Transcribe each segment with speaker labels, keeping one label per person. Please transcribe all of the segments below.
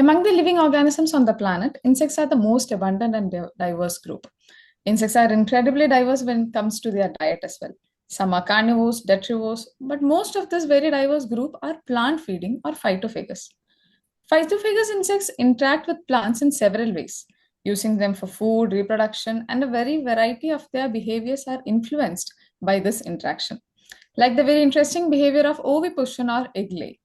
Speaker 1: Among the living organisms on the planet, insects are the most abundant and diverse group. Insects are incredibly diverse when it comes to their diet as well. Some are carnivores, detritivores, but most of this very diverse group are plant feeding or phytophagous. Phytophagous insects interact with plants in several ways, using them for food, reproduction, and a very variety of their behaviors are influenced by this interaction. Like the very interesting behavior of oviposition or egg lay.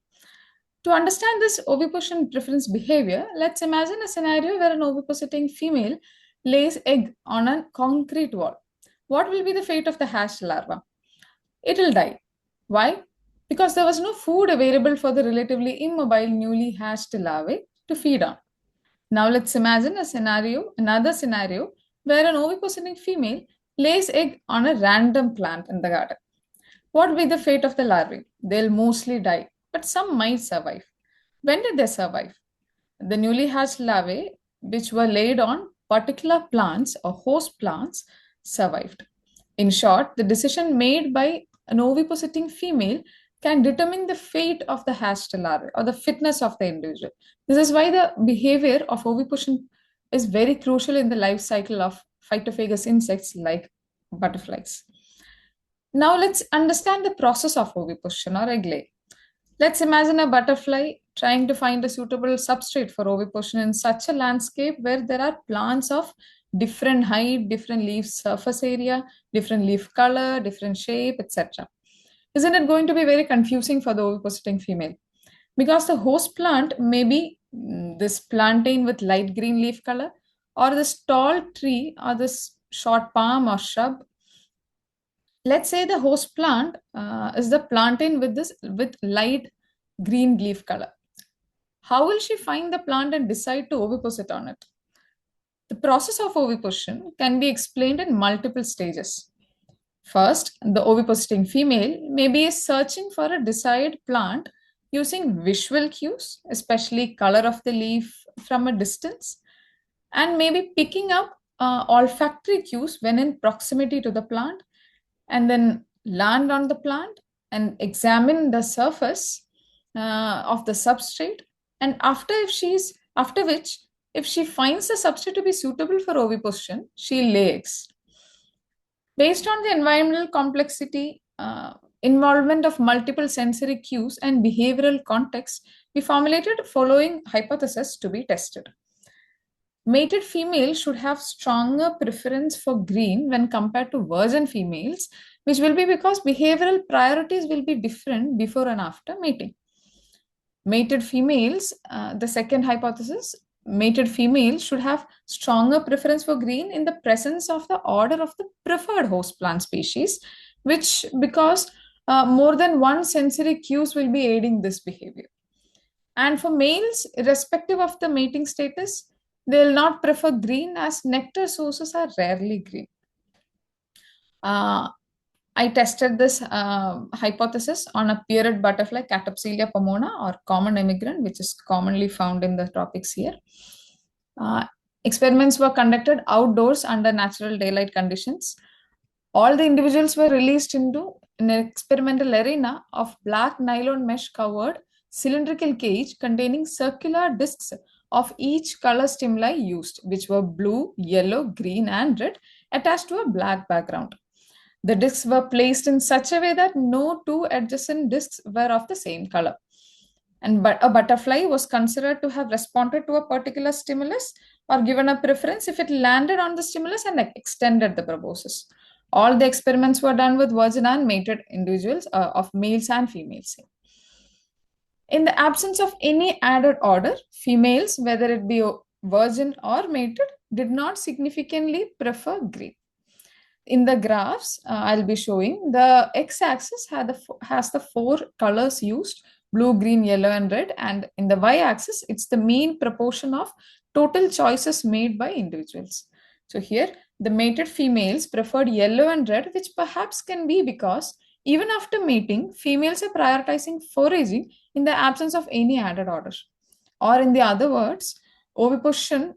Speaker 1: To understand this oviposition preference behavior, let's imagine a scenario where an ovipositing female lays egg on a concrete wall. What will be the fate of the hatched larva? It will die. Why? Because there was no food available for the relatively immobile newly hatched larvae to feed on. Now let's imagine another scenario, where an ovipositing female lays egg on a random plant in the garden. What will be the fate of the larvae? They'll mostly die, but some might survive. When did they survive? The newly hatched larvae, which were laid on particular plants or host plants, survived. In short, the decision made by an ovipositing female can determine the fate of the hatched larvae or the fitness of the individual. This is why the behavior of oviposition is very crucial in the life cycle of phytophagous insects like butterflies. Now let's understand the process of oviposition or egg lay. Let's imagine a butterfly trying to find a suitable substrate for oviposition in such a landscape where there are plants of different height, different leaf surface area, different leaf color, different shape, etc. Isn't it going to be very confusing for the ovipositing female? Because the host plant may be this plantain with light green leaf color, or this tall tree, or this short palm or shrub. Let's say the host plant is the plantain with light green leaf color. How will she find the plant and decide to oviposit on it? The process of oviposition can be explained in multiple stages. First, the ovipositing female may be searching for a desired plant using visual cues, especially color of the leaf from a distance, and maybe picking up olfactory cues when in proximity to the plant, and then land on the plant and examine the surface of the substrate. And after which, if she finds the substrate to be suitable for oviposition, she lays eggs. Based on the environmental complexity, involvement of multiple sensory cues and behavioral context, we formulated following hypothesis to be tested. Mated females should have stronger preference for green when compared to virgin females, which will be because behavioral priorities will be different before and after mating. Mated females, the second hypothesis, mated females should have stronger preference for green in the presence of the order of the preferred host plant species, which because more than one sensory cues will be aiding this behavior. And for males, irrespective of the mating status, they will not prefer green as nectar sources are rarely green. I tested this hypothesis on a pierid butterfly, Catopsilia pomona, or common emigrant, which is commonly found in the tropics here. Experiments were conducted outdoors under natural daylight conditions. All the individuals were released into an experimental arena of black nylon mesh covered cylindrical cage containing circular discs of each color stimuli used, which were blue, yellow, green, and red, attached to a black background. The discs were placed in such a way that no two adjacent discs were of the same color. And a butterfly was considered to have responded to a particular stimulus or given a preference if it landed on the stimulus and extended the proboscis. All the experiments were done with virgin and mated individuals of males and females. In the absence of any added order, females, whether it be virgin or mated, did not significantly prefer green. In the graphs I'll be showing, the x-axis has the four colors used: blue, green, yellow, and red. And in the y-axis, it's the mean proportion of total choices made by individuals. So here, the mated females preferred yellow and red, which perhaps can be because even after mating, females are prioritizing foraging in the absence of any added order. Or in the other words, oviposition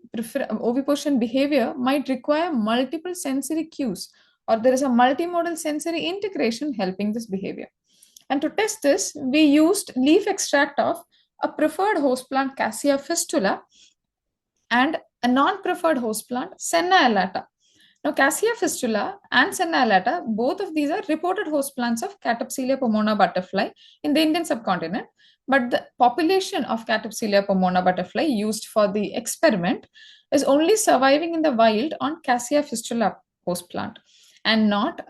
Speaker 1: behavior might require multiple sensory cues, or there is a multimodal sensory integration helping this behavior. And to test this, we used leaf extract of a preferred host plant, Cassia fistula, and a non-preferred host plant, Senna elata. Now, Cassia fistula and Senna elata, both of these are reported host plants of Catapsilia pomona butterfly in the Indian subcontinent. But the population of Catapsilia pomona butterfly used for the experiment is only surviving in the wild on Cassia fistula host plant and not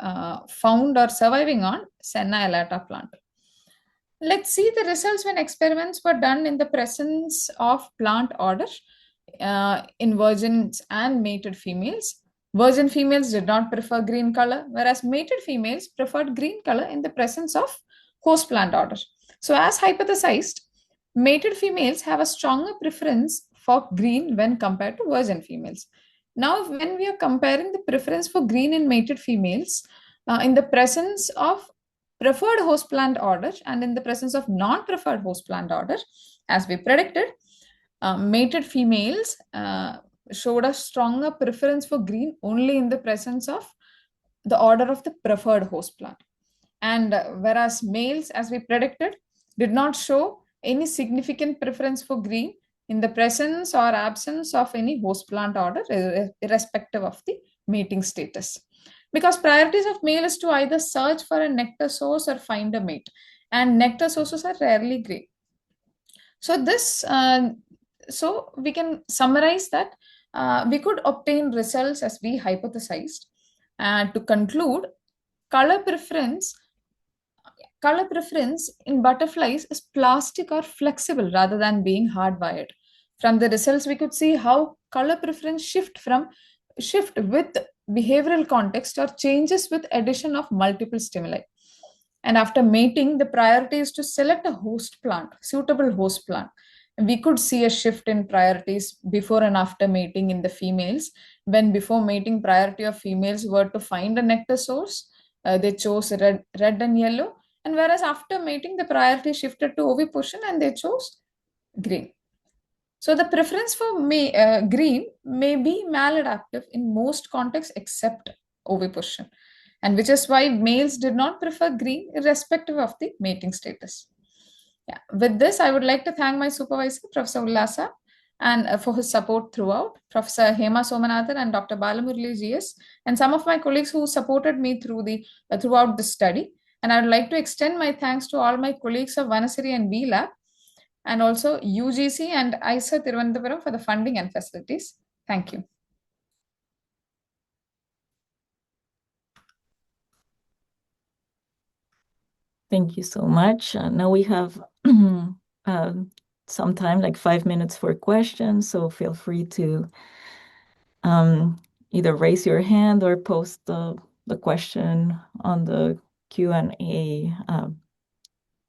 Speaker 1: found or surviving on Senna elata plant. Let's see the results when experiments were done in the presence of plant order in virgins and mated females. Virgin females did not prefer green color, whereas mated females preferred green color in the presence of host plant order. So, as hypothesized, mated females have a stronger preference for green when compared to virgin females. Now, when we are comparing the preference for green in mated females in the presence of preferred host plant order and in the presence of non-preferred host plant order, as we predicted, mated females showed a stronger preference for green only in the presence of the order of the preferred host plant. And whereas males, as we predicted, did not show any significant preference for green in the presence or absence of any host plant order, irrespective of the mating status. Because priorities of male is to either search for a nectar source or find a mate, and nectar sources are rarely gray. So so we can summarize that we could obtain results as we hypothesized. And to conclude, color preference in butterflies is plastic or flexible rather than being hardwired. From the results, we could see how color preference shift with behavioral context or changes with addition of multiple stimuli. And after mating, the priority is to select a host plant, suitable host plant. And we could see a shift in priorities before and after mating in the females. When before mating, priority of females were to find a nectar source, they chose red and yellow. And whereas after mating, the priority shifted to oviposition and they chose green. So the preference for green may be maladaptive in most contexts except oviposition, and which is why males did not prefer green irrespective of the mating status. Yeah. With this, I would like to thank my supervisor, Professor Ullasa, and for his support throughout, Professor Hema Somanathan and Dr. Balamurli GS, and some of my colleagues who supported me throughout the study. And I would like to extend my thanks to all my colleagues of Vanasiri and B Lab, and also UGC and ISA Thiruvananthapuram for the funding and facilities. Thank you.
Speaker 2: Thank you so much. Now we have some time, like 5 minutes for questions. So feel free to either raise your hand or post the question on the Q&A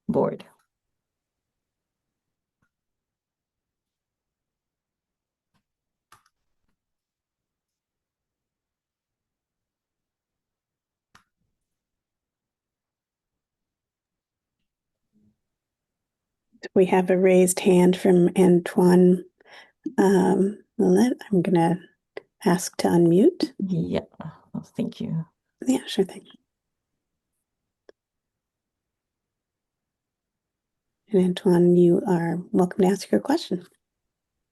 Speaker 2: board.
Speaker 3: We have a raised hand from Antoine Millett. I'm going to ask to unmute.
Speaker 2: Yeah, thank you.
Speaker 3: Yeah, sure thing. And Antoine, you are welcome to ask your question.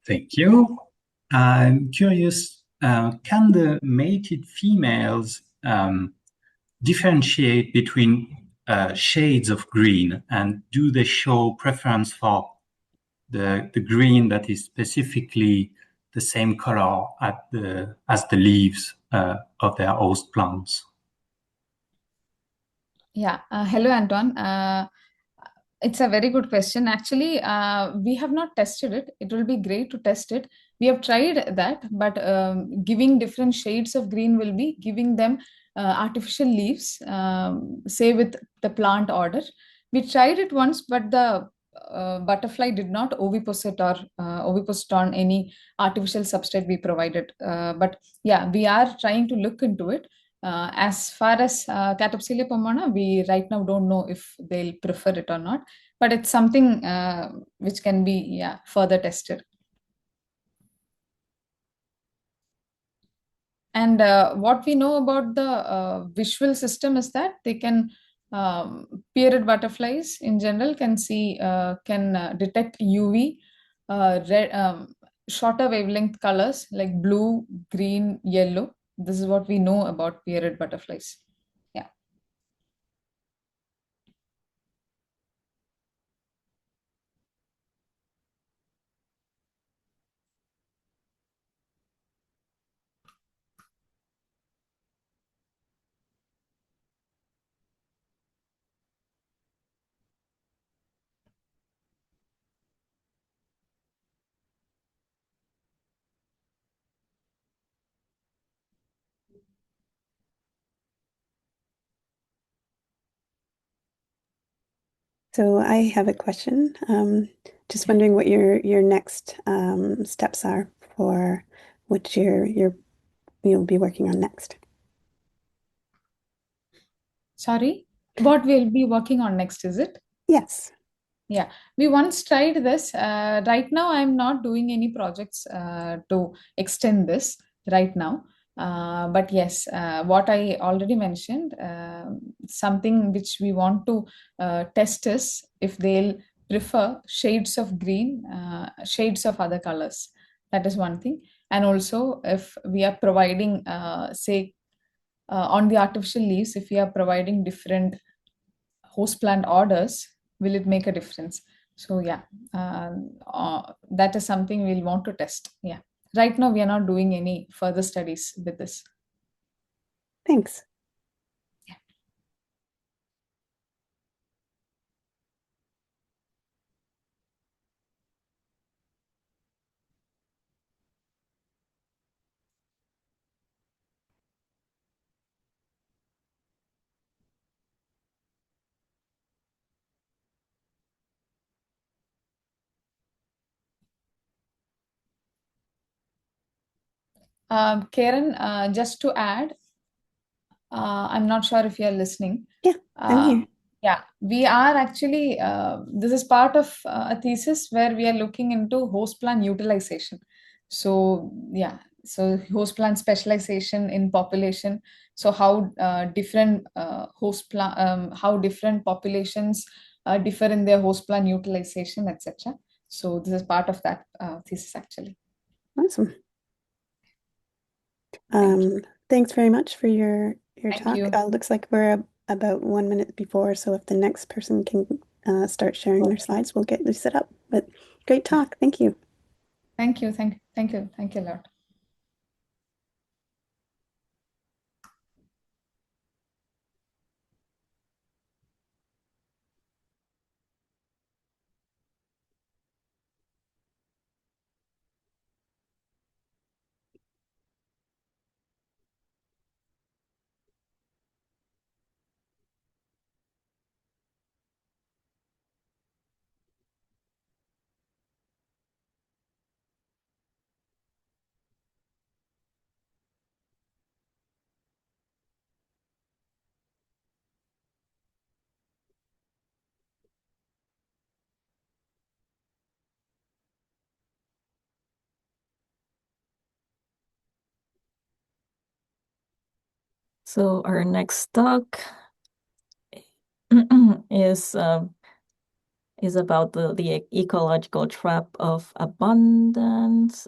Speaker 4: Thank you. I'm curious, can the mated females differentiate between shades of green, and do they show preference for the green that is specifically the same color as the leaves of their host plants?
Speaker 1: Yeah. Hello, Anton. It's a very good question. Actually, we have not tested it. It will be great to test it. We have tried that, but giving different shades of green will be giving them artificial leaves, say with the plant order. We tried it once, but the butterfly did not oviposit or oviposit on any artificial substrate we provided. But yeah, we are trying to look into it. As far as Catapsilia pomona, we right now don't know if they'll prefer it or not, but it's something which can be further tested. And what we know about the visual system is that they can Bearded butterflies in general can detect UV, red, shorter wavelength colors like blue, green, yellow. This is what we know about bearded butterflies. Yeah.
Speaker 3: So I have a question. Just wondering what your next steps are for what you'll be working on next.
Speaker 1: Sorry, what we'll be working on next, is it?
Speaker 3: Yes.
Speaker 1: Yeah, we once tried this. Right now, I'm not doing any projects to extend this right now. But yes, what I already mentioned, something which we want to test is if they'll prefer shades of green, shades of other colors. That is one thing. And also, if we are providing, say, on the artificial leaves, if we are providing different host plant orders, will it make a difference? So yeah, that is something we'll want to test. Yeah, right now we are not doing any further studies with this.
Speaker 3: Thanks.
Speaker 1: Karen, just to add, I'm not sure if you're listening.
Speaker 3: Yeah, I'm here.
Speaker 1: Yeah, we are actually, this is part of a thesis where we are looking into host plant utilization. So, yeah, so host plant specialization in population. So, how different how different populations differ in their host plant utilization, etc. So, this is part of that thesis actually.
Speaker 3: Awesome. Thanks very much for your talk.
Speaker 1: You.
Speaker 3: Looks like we're about 1 minute before, so if the next person can start sharing their slides, we'll get this set up. But great talk. Thank you.
Speaker 1: Thank you. Thank you a lot.
Speaker 2: So our next talk is about the ecological trap of abundance.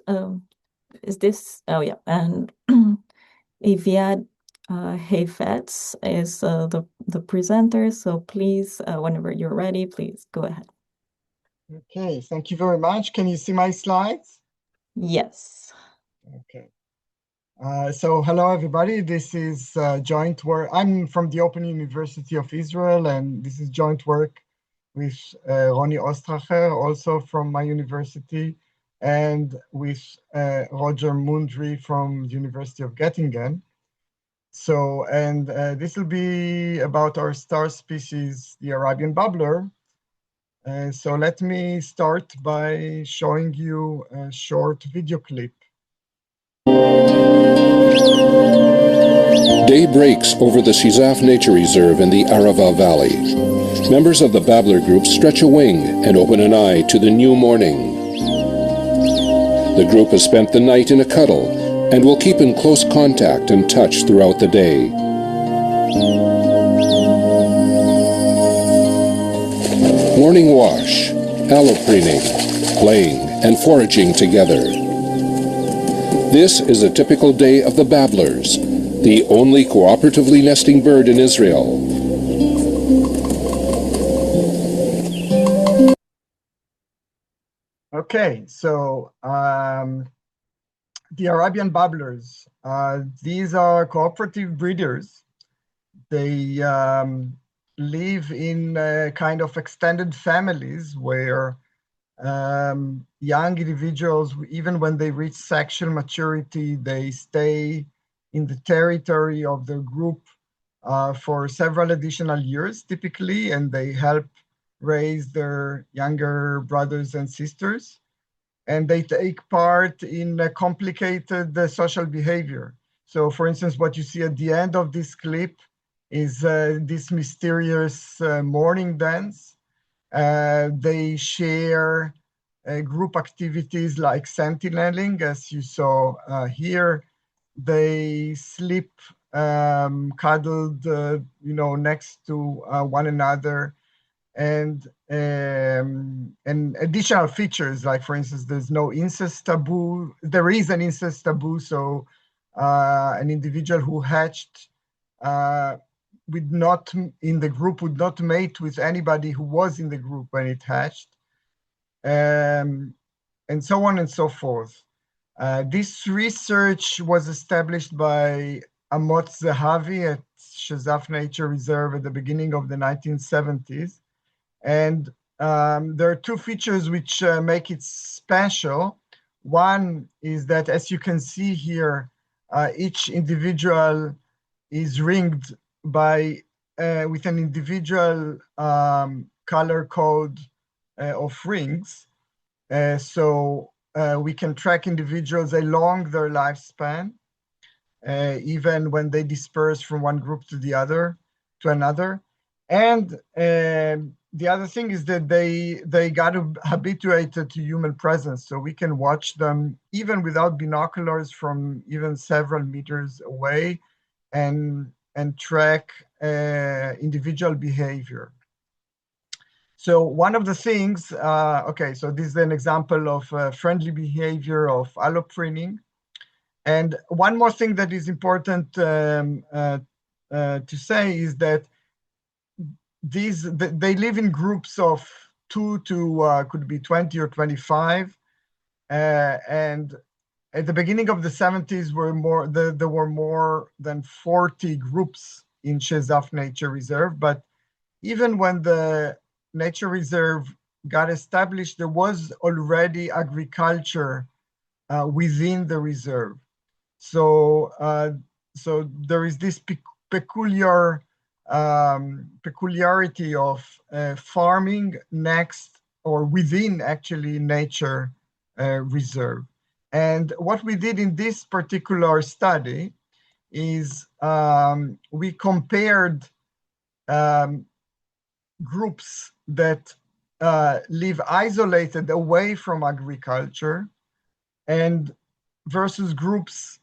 Speaker 2: Is this? Oh yeah, and Aviad Heifetz is the presenter. So please, whenever you're ready, please go ahead.
Speaker 5: Okay, thank you very much. Can you see my slides?
Speaker 2: Yes.
Speaker 5: Okay. So hello, everybody. This is joint work. I'm from the Open University of Israel, and this is joint work with Ronnie Ostracher, also from my university, and with Roger Mundry from the University of Göttingen. So, and this will be about our star species, the Arabian bubbler. So let me start by showing you a short video clip.
Speaker 6: Day breaks over the Shizaf Nature Reserve in the Arava Valley. Members of the babbler group stretch a wing and open an eye to the new morning. The group has spent the night in a cuddle and will keep in close contact and touch throughout the day. morning wash, allopreening, playing, and foraging together. This is a typical day of the babblers, the only cooperatively nesting bird in Israel.
Speaker 5: Okay, so the Arabian babblers, these are cooperative breeders. They live in kind of extended families where young individuals, even when they reach sexual maturity, they stay in the territory of the group for several additional years, typically, and they help raise their younger brothers and sisters. And they take part in a complicated social behavior. So for instance, what you see at the end of this clip is this mysterious morning dance. They share group activities like sentineling, as you saw here. They sleep cuddled, next to one another, and additional features, like for instance, there's no incest taboo. There is an incest taboo, so an individual who hatched would not mate with anybody who was in the group when it hatched, and so on and so forth. This research was established by Amot Zehavi at Shazaf Nature Reserve at the beginning of the 1970s. And there are two features which make it special. One is that, as you can see here, each individual is ringed by with an individual color code of rings. So we can track individuals along their lifespan, even when they disperse from one group to another. And the other thing is that they got habituated to human presence, so we can watch them even without binoculars from even several meters away, and track individual behavior. So one of the things, okay, so this is an example of friendly behavior of allopreening. And one more thing that is important to say is that they live in groups of 2 to could be 20 or 25, and at the beginning of the 70s there were more than 40 groups in Shezaf Nature Reserve. But even when the nature reserve got established, there was already agriculture within the reserve. So there is this peculiarity of farming next or within actually nature reserve. And what we did in this particular study is we compared groups that live isolated away from agriculture and versus groups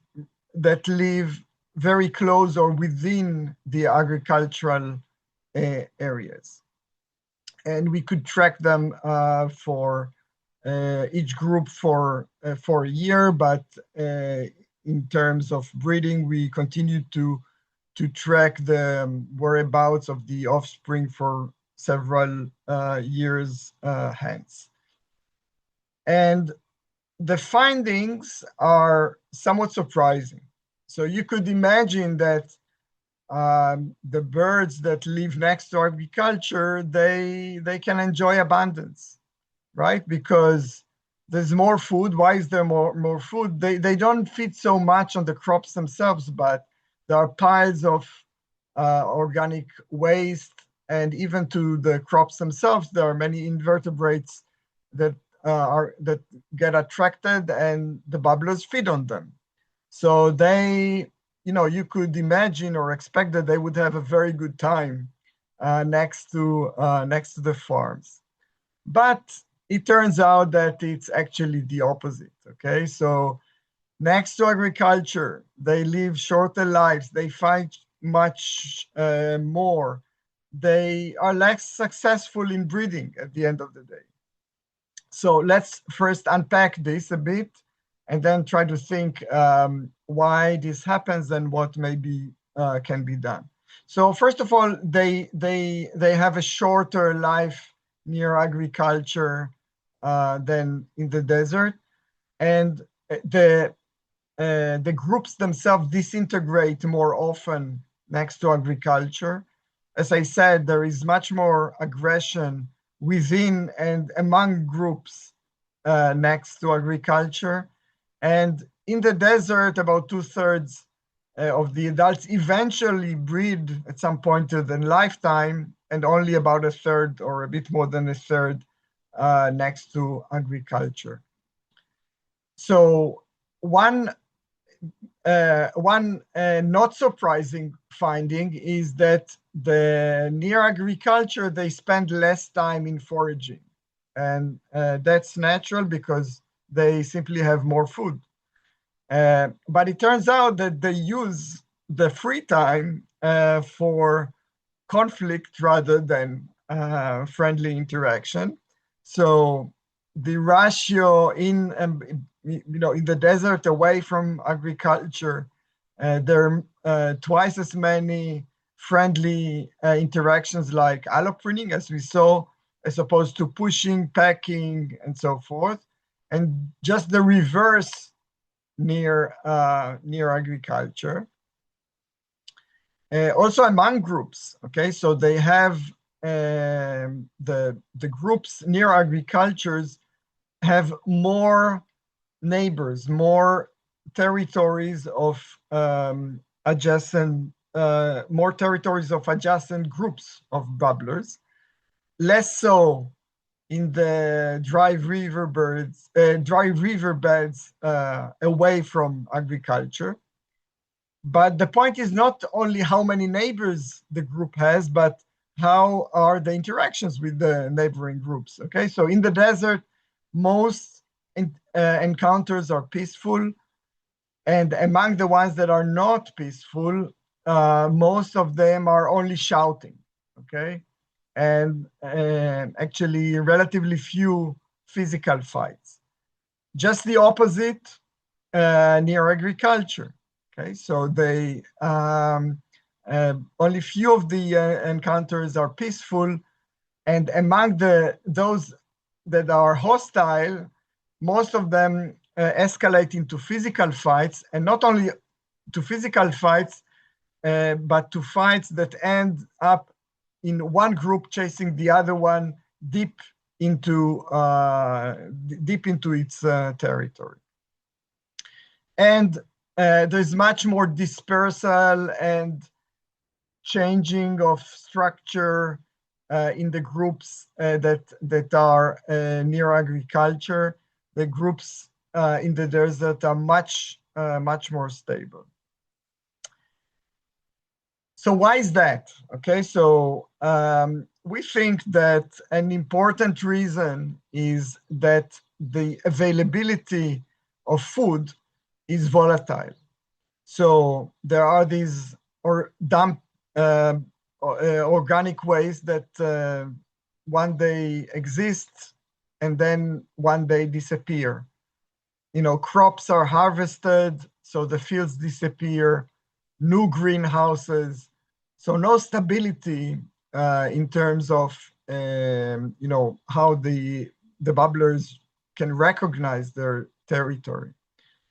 Speaker 5: that live very close or within the agricultural areas. And we could track them for each group for a year, but in terms of breeding, we continued to track the whereabouts of the offspring for several years hence. And the findings are somewhat surprising. So you could imagine that the birds that live next to agriculture, they can enjoy abundance, right? Because there's more food. Why is there more food? They don't feed so much on the crops themselves, but there are piles of organic waste, and even to the crops themselves, there are many invertebrates that get attracted, and the babblers feed on them. So they, you could imagine or expect that they would have a very good time next to the farms. But it turns out that it's actually the opposite. Okay, so next to agriculture, they live shorter lives. They fight much more. they are less successful in breeding at the end of the day. So let's first unpack this a bit and then try to think why this happens and what maybe can be done. So first of all, they have a shorter life near agriculture than in the desert, and the groups themselves disintegrate more often next to agriculture. As I said, there is much more aggression within and among groups next to agriculture. And in the desert, about 2/3 of the adults eventually breed at some point in their lifetime, and only about 1/3 or a bit more than 1/3 next to agriculture. So one not surprising finding is that the near agriculture, they spend less time in foraging. And that's natural because they simply have more food. But it turns out that they use the free time for conflict rather than friendly interaction. So the ratio in the desert away from agriculture, there are twice as many friendly interactions like allopruning, as we saw, as opposed to pushing, pecking, and so forth, and just the reverse near agriculture. Also among groups, okay, so they have the groups near agricultures have more neighbors, more territories of adjacent groups of babblers, less so in the dry river beds away from agriculture. But the point is not only how many neighbors the group has, but how are the interactions with the neighboring groups, okay? So in the desert, most encounters are peaceful, and among the ones that are not peaceful, most of them are only shouting, okay? And actually relatively few physical fights. Just the opposite near agriculture, okay? So they, only few of the encounters are peaceful, and among those that are hostile, most of them escalate into physical fights, and not only to physical fights, but to fights that end up in one group chasing the other one deep into its territory. And there's much more dispersal and changing of structure in the groups that are near agriculture. The groups in the desert are much more stable. So why is that? Okay, so we think that an important reason is that the availability of food is volatile. So there are these organic waste that one day exist and then one day disappear. You know, crops are harvested, so the fields disappear, new greenhouses, so no stability in terms of how the babblers can recognize their territory.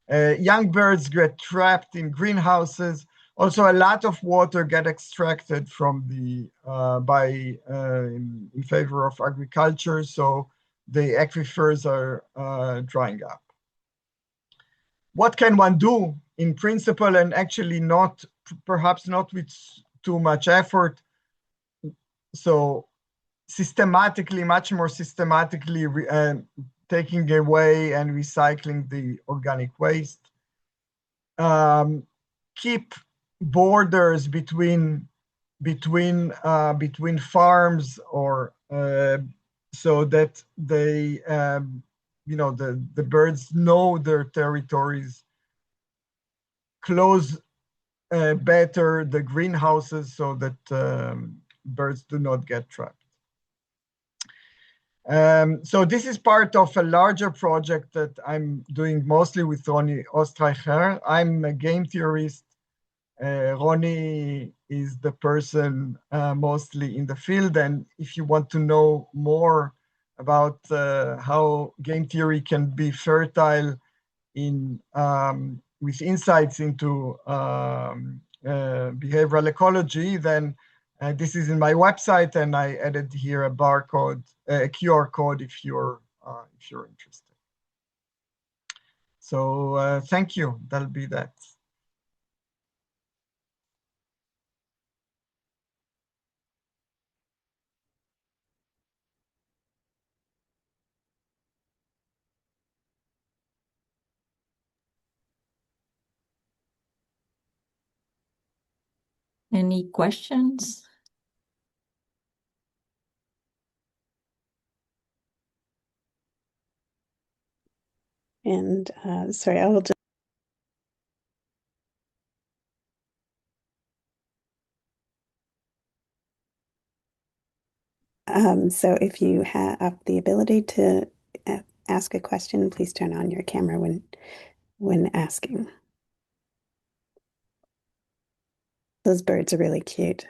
Speaker 5: Young birds get trapped in greenhouses. Also, a lot of water get extracted from the in favor of agriculture, so the aquifers are drying up. What can one do in principle, and actually perhaps not with too much effort? So much more systematically taking away and recycling the organic waste. Keep borders between farms, or so that they the birds know their territories. Close better the greenhouses so that birds do not get trapped. So this is part of a larger project that I'm doing mostly with Ronnie Ostreicher. I'm a game theorist. Ronnie is the person mostly in the field. And if you want to know more about how game theory can be fertile in with insights into behavioral ecology, then this is in my website, and I added here a barcode, a QR code if you're interested. So thank you. That'll be that.
Speaker 2: Any questions?
Speaker 3: And sorry, I will just. So if you have the ability to ask a question, please turn on your camera when asking. Those birds are really cute.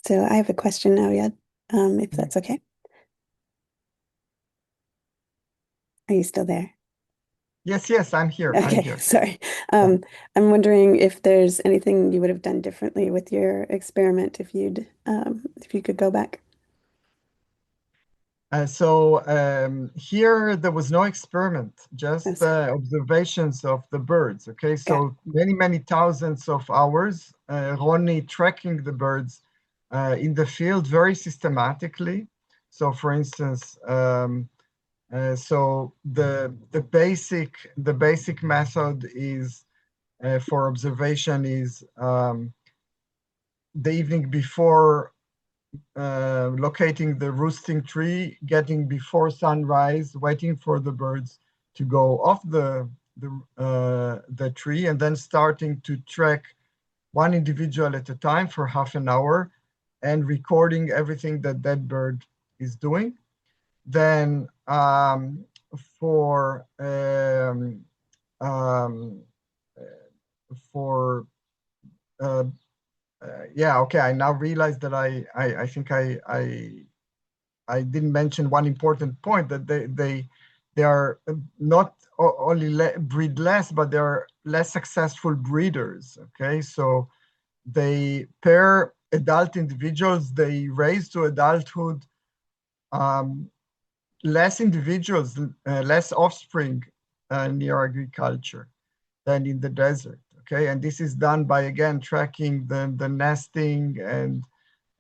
Speaker 3: So I have a question now, Aviad, if that's okay. Are you still there?
Speaker 5: Yes, I'm here.
Speaker 3: Okay,
Speaker 5: I'm here.
Speaker 3: sorry. I'm wondering if there's anything you would have done differently with your experiment if you could go back.
Speaker 5: Here there was no experiment, just observations of the birds. Okay, so many thousands of hours, Ronnie tracking the birds in the field very systematically. So, for instance, so the basic method is for observation is the evening before. Locating the roosting tree, getting before sunrise, waiting for the birds to go off the tree, and then starting to track one individual at a time for half an hour, and recording everything that bird is doing. Then yeah, okay. I now realize that I think I didn't mention one important point, that they are not only breed less, but they are less successful breeders. Okay, so they pair adult individuals, they raise to adulthood less individuals, less offspring near agriculture than in the desert. Okay, and this is done by, again, tracking the nesting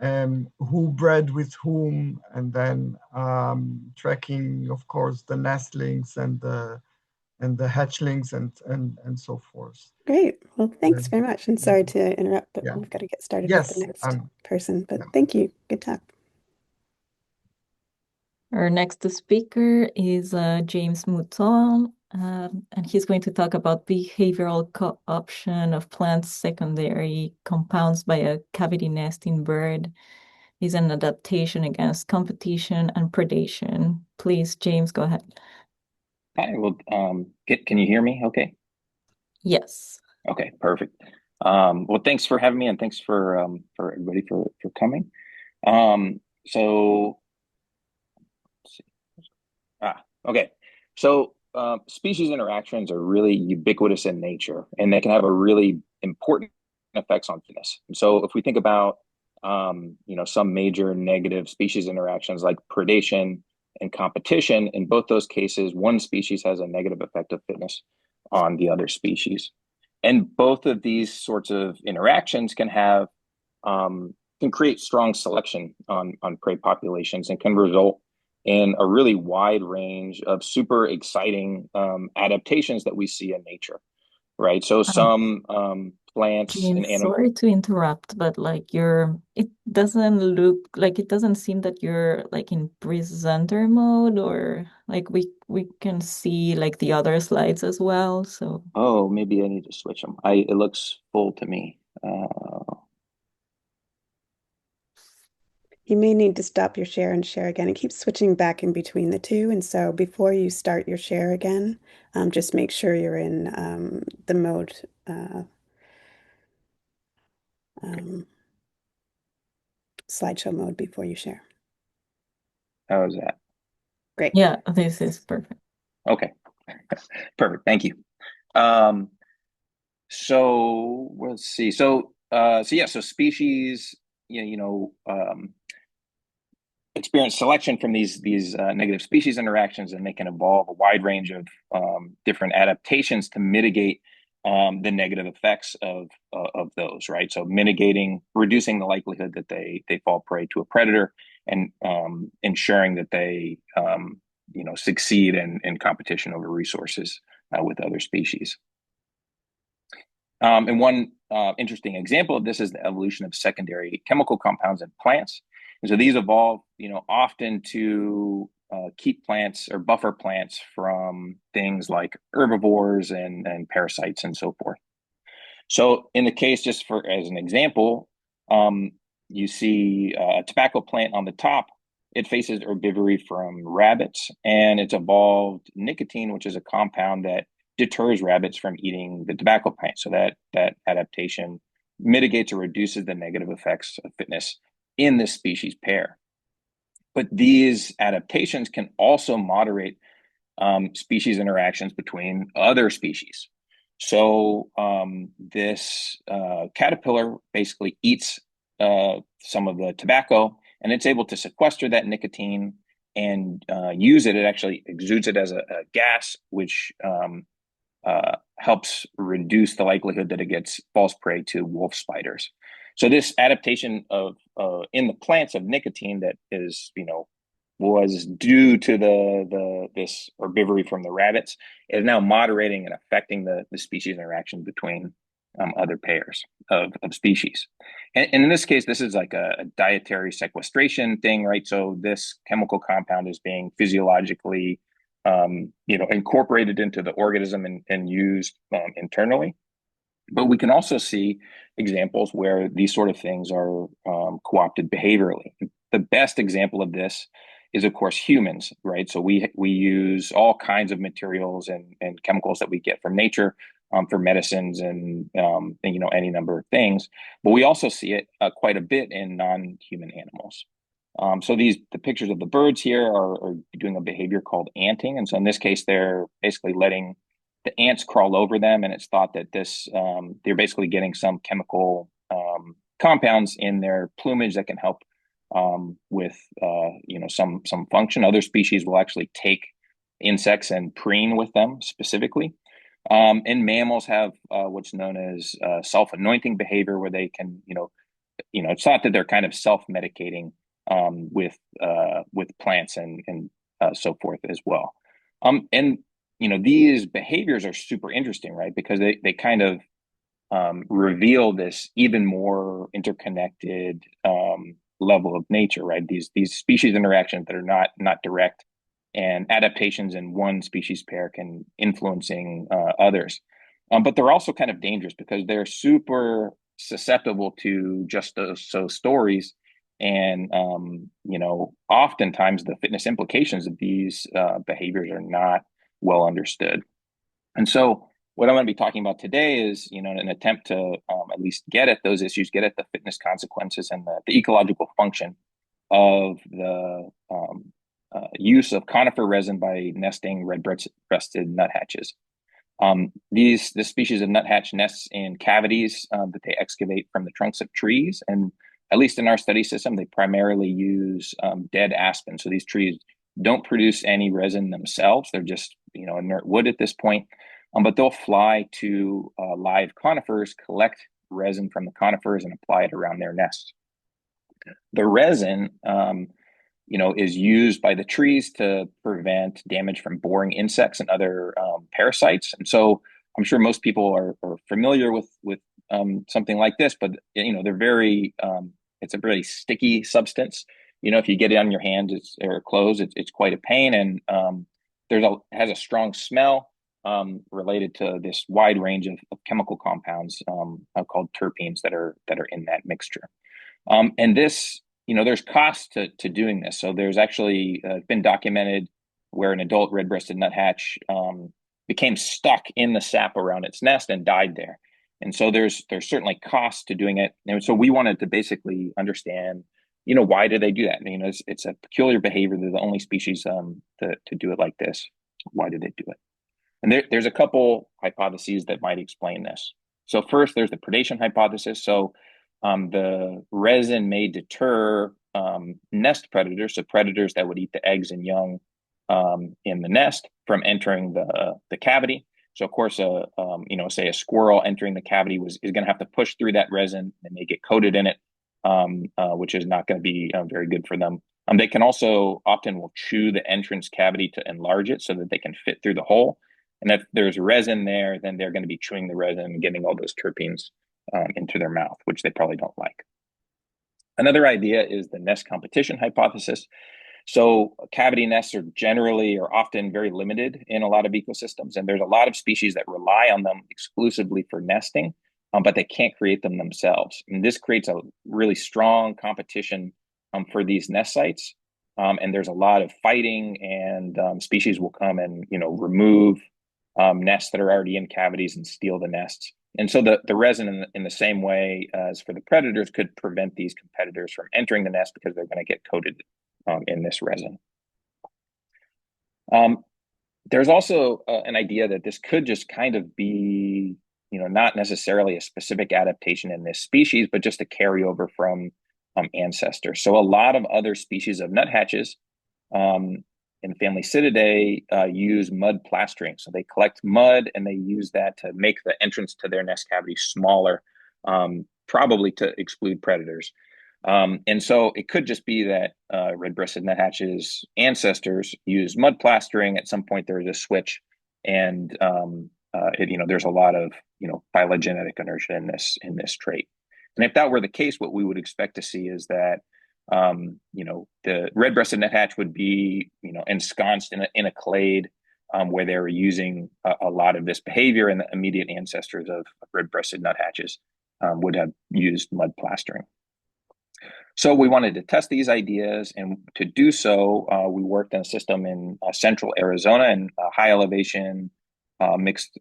Speaker 5: and who bred with whom, and then tracking, of course, the nestlings and the hatchlings and so forth.
Speaker 3: Great. Well, thanks very much. And sorry to interrupt, but we've got to get started with the next person. But thank you. Good talk.
Speaker 2: Our next speaker is James Mouton. And he's going to talk about behavioral co-option of plants' secondary compounds by a cavity nesting bird. Is an adaptation against competition and predation. Please, James, go ahead.
Speaker 7: Hi, well, can you hear me okay?
Speaker 2: Yes.
Speaker 7: Okay, perfect. Well, thanks for having me, and thanks for everybody for coming. So, let's see. Okay. So, species interactions are really ubiquitous in nature, and they can have a really important effects on fitness. So, if we think about some major negative species interactions like predation, and competition, in both those cases, one species has a negative effect of fitness on the other species. And both of these sorts of interactions can have can create strong selection on prey populations and can result in a really wide range of super exciting adaptations that we see in nature, right? So some plants and animals.
Speaker 2: Sorry to interrupt, but like it doesn't seem that you're like in presenter mode, or like we can see like the other slides as well. So
Speaker 7: oh, maybe I need to switch them. It looks full to me.
Speaker 3: You may need to stop your share and share again. It keeps switching back in between the two. And so before you start your share again, just make sure you're in the mode slideshow mode before you share.
Speaker 7: How is that?
Speaker 3: Great.
Speaker 2: Yeah, this is perfect.
Speaker 7: Okay, perfect. Thank you. So let's see. So species, experience selection from these negative species interactions, and they can evolve a wide range of different adaptations to mitigate the negative effects of those, right? So reducing the likelihood that they fall prey to a predator, and ensuring that they succeed in competition over resources with other species. And one interesting example of this is the evolution of secondary chemical compounds in plants. And so these evolve, often to keep plants or buffer plants from things like herbivores and parasites and so forth. So in the case, just as an example, you see a tobacco plant on the top. It faces herbivory from rabbits, and it's evolved nicotine, which is a compound that deters rabbits from eating the tobacco plant. So that adaptation mitigates or reduces the negative effects of fitness in this species pair. But these adaptations can also moderate species interactions between other species. So this caterpillar basically eats some of the tobacco, and it's able to sequester that nicotine and use it. It actually exudes it as a gas, which helps reduce the likelihood that it falls prey to wolf spiders. So this adaptation of in the plants of nicotine that is, was due to this herbivory from the rabbits is now moderating and affecting the species interaction between other pairs of species. And in this case, this is like a dietary sequestration thing, right? So this chemical compound is being physiologically incorporated into the organism and used internally. But we can also see examples where these sort of things are co-opted behaviorally. The best example of this is, of course, humans, right? So we use all kinds of materials and chemicals that we get from nature for medicines and any number of things. But we also see it quite a bit in non-human animals. So the pictures of the birds here are doing a behavior called anting. And so in this case, they're basically letting the ants crawl over them. And it's thought that they're basically getting some chemical compounds in their plumage that can help with some function. Other species will actually take insects and preen with them specifically. And mammals have what's known as self-anointing behavior, where they can, it's thought that they're kind of self-medicating with plants and so forth as well. And these behaviors are super interesting, right? Because they kind of reveal this even more interconnected level of nature, right? These species interactions that are not direct, and adaptations in one species pair can influencing others. But they're also kind of dangerous because they're super susceptible to just those stories. And, oftentimes the fitness implications of these behaviors are not well understood. And so what I'm going to be talking about today is, an attempt to at least get at those issues, get at the fitness consequences and the ecological function of the use of conifer resin by nesting red-breasted nuthatches. This species of nuthatch nests in cavities that they excavate from the trunks of trees. And at least in our study system, they primarily use dead aspen. So these trees don't produce any resin themselves. They're just, inert wood at this point. But they'll fly to live conifers, collect resin from the conifers, and apply it around their nest. The resin, is used by the trees to prevent damage from boring insects and other parasites. And so I'm sure most people are familiar with something like this, but they're very, it's a really sticky substance. If you get it on your hands or clothes, it's quite a pain, and has a strong smell related to this wide range of chemical compounds called terpenes that are in that mixture. And this, there's cost to doing this. So there's actually been documented where an adult red-breasted nuthatch became stuck in the sap around its nest and died there. And so there's certainly cost to doing it. And so we wanted to basically understand, why do they do that? It's a peculiar behavior. They're the only species to do it like this. Why do they do it? And there's a couple hypotheses that might explain this. So first, there's the predation hypothesis. So the resin may deter nest predators, so predators that would eat the eggs and young in the nest, from entering the cavity. So of course, say a squirrel entering the cavity is going to have to push through that resin, and they get coated in it, which is not going to be very good for them. They can also often will chew the entrance cavity to enlarge it so that they can fit through the hole. And if there's resin there, then they're going to be chewing the resin and getting all those terpenes into their mouth, which they probably don't like. Another idea is the nest competition hypothesis. So cavity nests are often very limited in a lot of ecosystems, and there's a lot of species that rely on them exclusively for nesting, but they can't create them themselves. And this creates a really strong competition for these nest sites. And there's a lot of fighting, and species will come and remove nests that are already in cavities and steal the nests. And so the resin, in the same way as for the predators, could prevent these competitors from entering the nest because they're going to get coated in this resin. There's also an idea that this could just kind of be, not necessarily a specific adaptation in this species, but just a carryover from ancestors. So a lot of other species of nuthatches in family Sitidae use mud plastering. So they collect mud and they use that to make the entrance to their nest cavity smaller, probably to exclude predators. And so it could just be that red-breasted nuthatches' ancestors use mud plastering. At some point, there was a switch, and there's a lot of phylogenetic inertia in this trait. And if that were the case, what we would expect to see is that the red-breasted nuthatch would be ensconced in a clade where they were using a lot of this behavior, and the immediate ancestors of red-breasted nuthatches would have used mud plastering. So we wanted to test these ideas, and to do so, we worked in a system in central Arizona in high elevation, mixed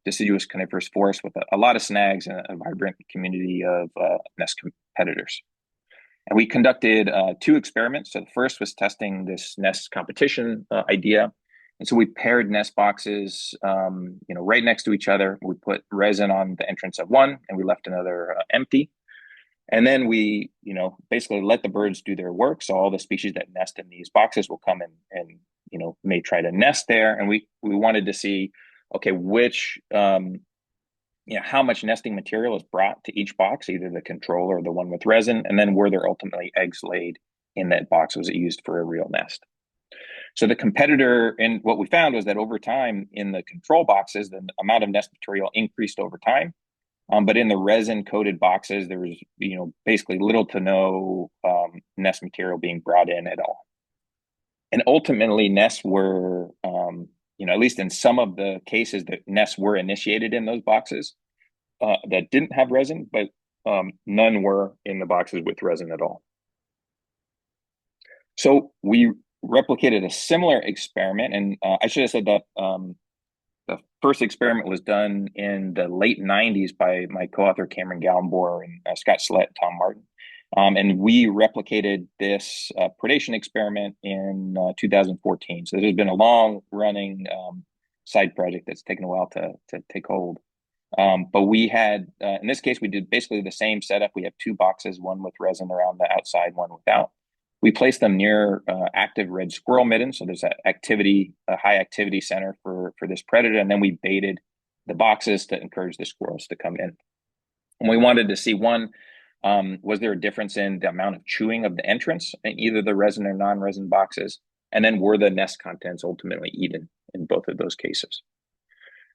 Speaker 7: deciduous coniferous forest with a lot of snags and a vibrant community of nest competitors. And we conducted 2 experiments. So the first was testing this nest competition idea. And so we paired nest boxes, right next to each other. We put resin on the entrance of one, and we left another empty. And then we, basically let the birds do their work. So all the species that nest in these boxes will come and may try to nest there. And we wanted to see, okay, which, how much nesting material is brought to each box, either the control or the one with resin. And then were there ultimately eggs laid in that box? Was it used for a real nest? So the competitor, and what we found was that over time in the control boxes, the amount of nest material increased over time. But in the resin-coated boxes, there was, basically little to no nest material being brought in at all. And ultimately, nests were, at least in some of the cases, that nests were initiated in those boxes that didn't have resin, but none were in the boxes with resin at all. So we replicated a similar experiment, and I should have said that the first experiment was done in the late 90s by my co-author Cameron Gallenboer and Scott Slett, Tom Martin. And we replicated this predation experiment in 2014. So there's been a long-running side project that's taken a while to take hold. But we had, in this case, we did basically the same setup. We have 2 boxes, one with resin around the outside, one without. We place them near active red squirrel middens. So there's a high activity center for this predator. And then we baited the boxes to encourage the squirrels to come in. And we wanted to see, one, was there a difference in the amount of chewing of the entrance in either the resin or non-resin boxes? And then were the nest contents ultimately eaten in both of those cases?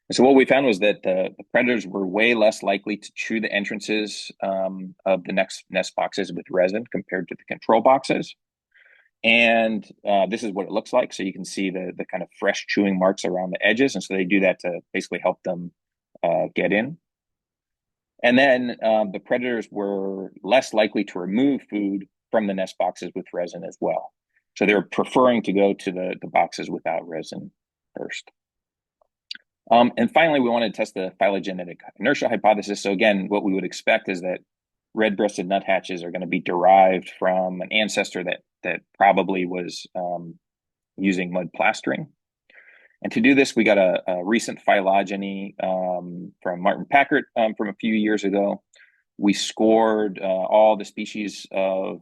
Speaker 7: And so what we found was that the predators were way less likely to chew the entrances of the nest boxes with resin compared to the control boxes. And this is what it looks like. So you can see the kind of fresh chewing marks around the edges. And so they do that to basically help them get in. And then the predators were less likely to remove food from the nest boxes with resin as well. So they're preferring to go to the boxes without resin first. And finally, we wanted to test the phylogenetic inertia hypothesis. So again, what we would expect is that red-breasted nuthatches are going to be derived from an ancestor that probably was using mud plastering. And to do this, we got a recent phylogeny from Martin Packard from a few years ago. We scored all the species of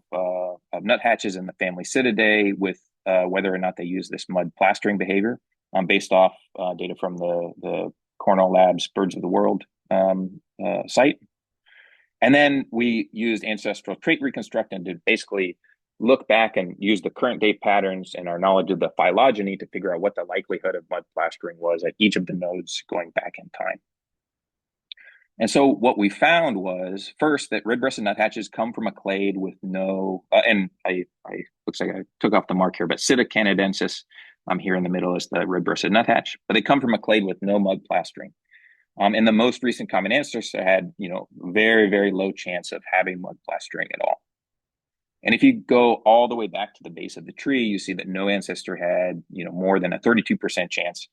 Speaker 7: nuthatches in the family Sitidae with whether or not they use this mud plastering behavior based off data from the Cornell Labs Birds of the World site. And then we used ancestral trait reconstruction to basically look back and use the current day patterns and our knowledge of the phylogeny to figure out what the likelihood of mud plastering was at each of the nodes going back in time. And so what we found was, first, that red-breasted nuthatches come from a clade with no, and I looks like I took off the mark here, but Sitta canadensis here in the middle is the red-breasted nuthatch, but they come from a clade with no mud plastering. And the most recent common ancestor had, very, very low chance of having mud plastering at all. And if you go all the way back to the base of the tree, you see that no ancestor had, more than a 32% chance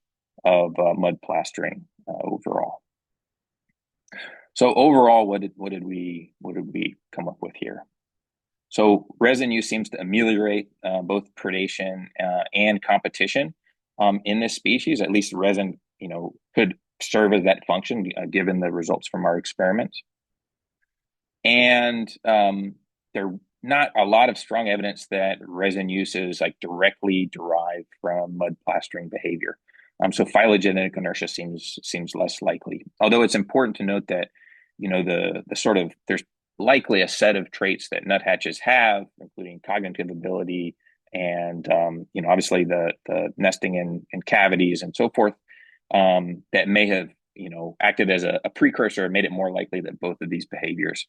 Speaker 7: of mud plastering overall. So overall, what did we come up with here? So resin use seems to ameliorate both predation and competition in this species. At least resin, could serve as that function given the results from our experiments. And there are not a lot of strong evidence that resin use is directly derived from mud plastering behavior. So phylogenetic inertia seems less likely. Although it's important to note that there's likely a set of traits that nuthatches have, including cognitive ability and obviously the nesting in cavities and so forth, that may have acted as a precursor and made it more likely that both of these behaviors